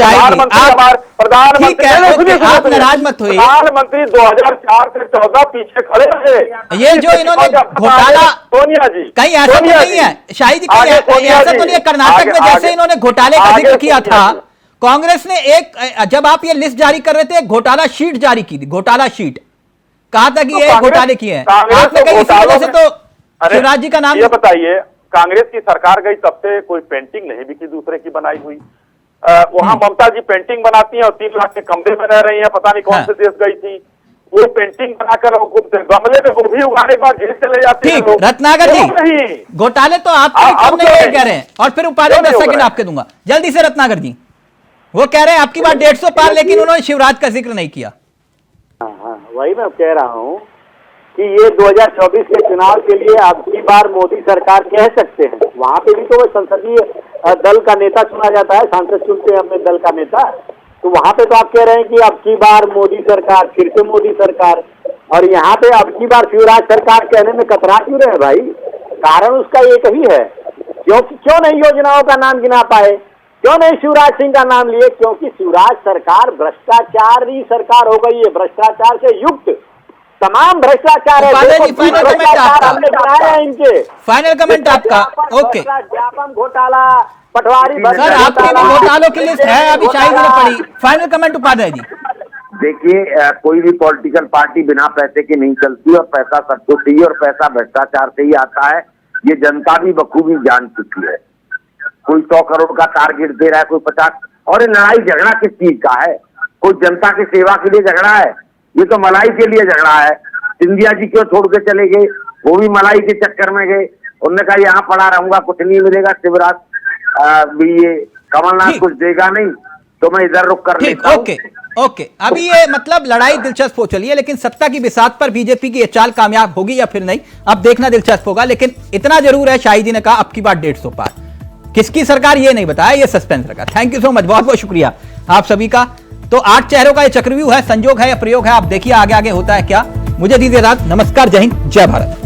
Speaker 8: प्रधानमंत्री
Speaker 1: आप नाराज मत होइए।
Speaker 8: प्रधानमंत्री 2004 से 14 पीछे खड़े रहे।
Speaker 1: ये जो इन्होंने घोटाला,
Speaker 8: सोनिया जी
Speaker 1: कहीं ऐसा तो नहीं है शाहिद जी, कहीं ऐसा तो नहीं है कर्नाटक में जैसे इन्होंने घोटाले का जिक्र किया था, कांग्रेस ने जब आप ये लिस्ट जारी कर रहे थे, घोटाला शीट जारी की थी, घोटाला शीट, कहा था कि ये घोटाले किए हैं। आपने कहीं इसी वजह से तो शिवराज जी का नाम।
Speaker 8: ये बताइए, कांग्रेस की सरकार गई तब से कोई पेंटिंग नहीं बिकी दूसरे की बनाई हुई। वहां ममता जी पेंटिंग बनाती हैं और 3 लाख के कमरे में रह रही हैं, पता नहीं कौन से देश गई थी। वो पेंटिंग बनाकर गमले में गोभी उगाने के बाद जेल चले जाते हैं लोग।
Speaker 1: रत्नाकर जी, घोटाले तो आप नहीं कह रहे हैं, और फिर उपाध्याय 10 सेकंड आपके दूंगा जल्दी से। रत्नाकर जी वो कह रहे हैं आपकी बात 150 पार, लेकिन उन्होंने शिवराज का जिक्र नहीं किया।
Speaker 9: हाँ, वही मैं कह रहा हूँ कि ये 2024 के चुनाव के लिए अब की बार मोदी सरकार कह सकते हैं। वहाँ पे भी तो वो संसदीय दल का नेता चुना जाता है, सांसद चुनते हैं अपने दल का नेता। तो वहाँ पे तो आप कह रहे हैं कि अब की बार मोदी सरकार, फिर से मोदी सरकार, और यहाँ पे अब की बार शिवराज सरकार कहने में कतरा क्यों रहे भाई? कारण उसका एक ही है, क्यों नहीं योजनाओं का नाम गिना पाए, क्यों नहीं शिवराज सिंह का नाम लिए? क्योंकि शिवराज सरकार भ्रष्टाचारी सरकार हो गई है, भ्रष्टाचार से युक्त तमाम भ्रष्टाचार है।
Speaker 1: उपाध्याय जी,
Speaker 9: देखो,
Speaker 1: फाइनल कमेंट
Speaker 9: भ्रष्टाचार
Speaker 1: आपका।
Speaker 9: हमने कराए हैं इनके।
Speaker 1: फाइनल कमेंट आपका। ओके
Speaker 9: ज्ञापन घोटाला, पटवारी
Speaker 1: सर, आपकी भी घोटालों की लिस्ट है, अभी शाहिद ने पढ़ी। Final comment Upadhyay ji.
Speaker 11: देखिए कोई भी पॉलिटिकल पार्टी बिना पैसे की नहीं चलती और पैसा सबको चाहिए और पैसा भ्रष्टाचार से ही आता है। ये जनता भी बखूबी जान चुकी है। कोई 100 करोड़ का टारगेट दे रहा है, कोई 50। और ये लड़ाई झगड़ा किस चीज का है? कोई जनता की सेवा के लिए झगड़ा है? ये तो मलाई के लिए झगड़ा है। सिंधिया जी क्यों छोड़ के चले गए? वो भी मलाई के चक्कर में गए। उन्होंने कहा यहाँ पड़ा रहूंगा, कुछ नहीं मिलेगा। शिवराज भी ये कमलनाथ कुछ देगा नहीं तो मैं इधर रुक कर लेता हूं।
Speaker 1: ओके अभी ये मतलब लड़ाई दिलचस्प हो चली है, लेकिन सत्ता की बिसात पर बीजेपी की ये चाल कामयाब होगी या फिर नहीं, अब देखना दिलचस्प होगा। लेकिन इतना जरूर है, शाहिद जी ने कहा अब की बार 150 पार। किसकी सरकार ये नहीं बताया, ये सस्पेंस रखा। थैंक यू सो मच, बहुत बहुत शुक्रिया आप सभी का। तो 8 चेहरों का ये चक्रव्यूह है, संजोग है या प्रयोग है, आप देखिए आगे आगे होता है क्या। मुझे दीजिए रात, नमस्कार, जय हिंद, जय भारत।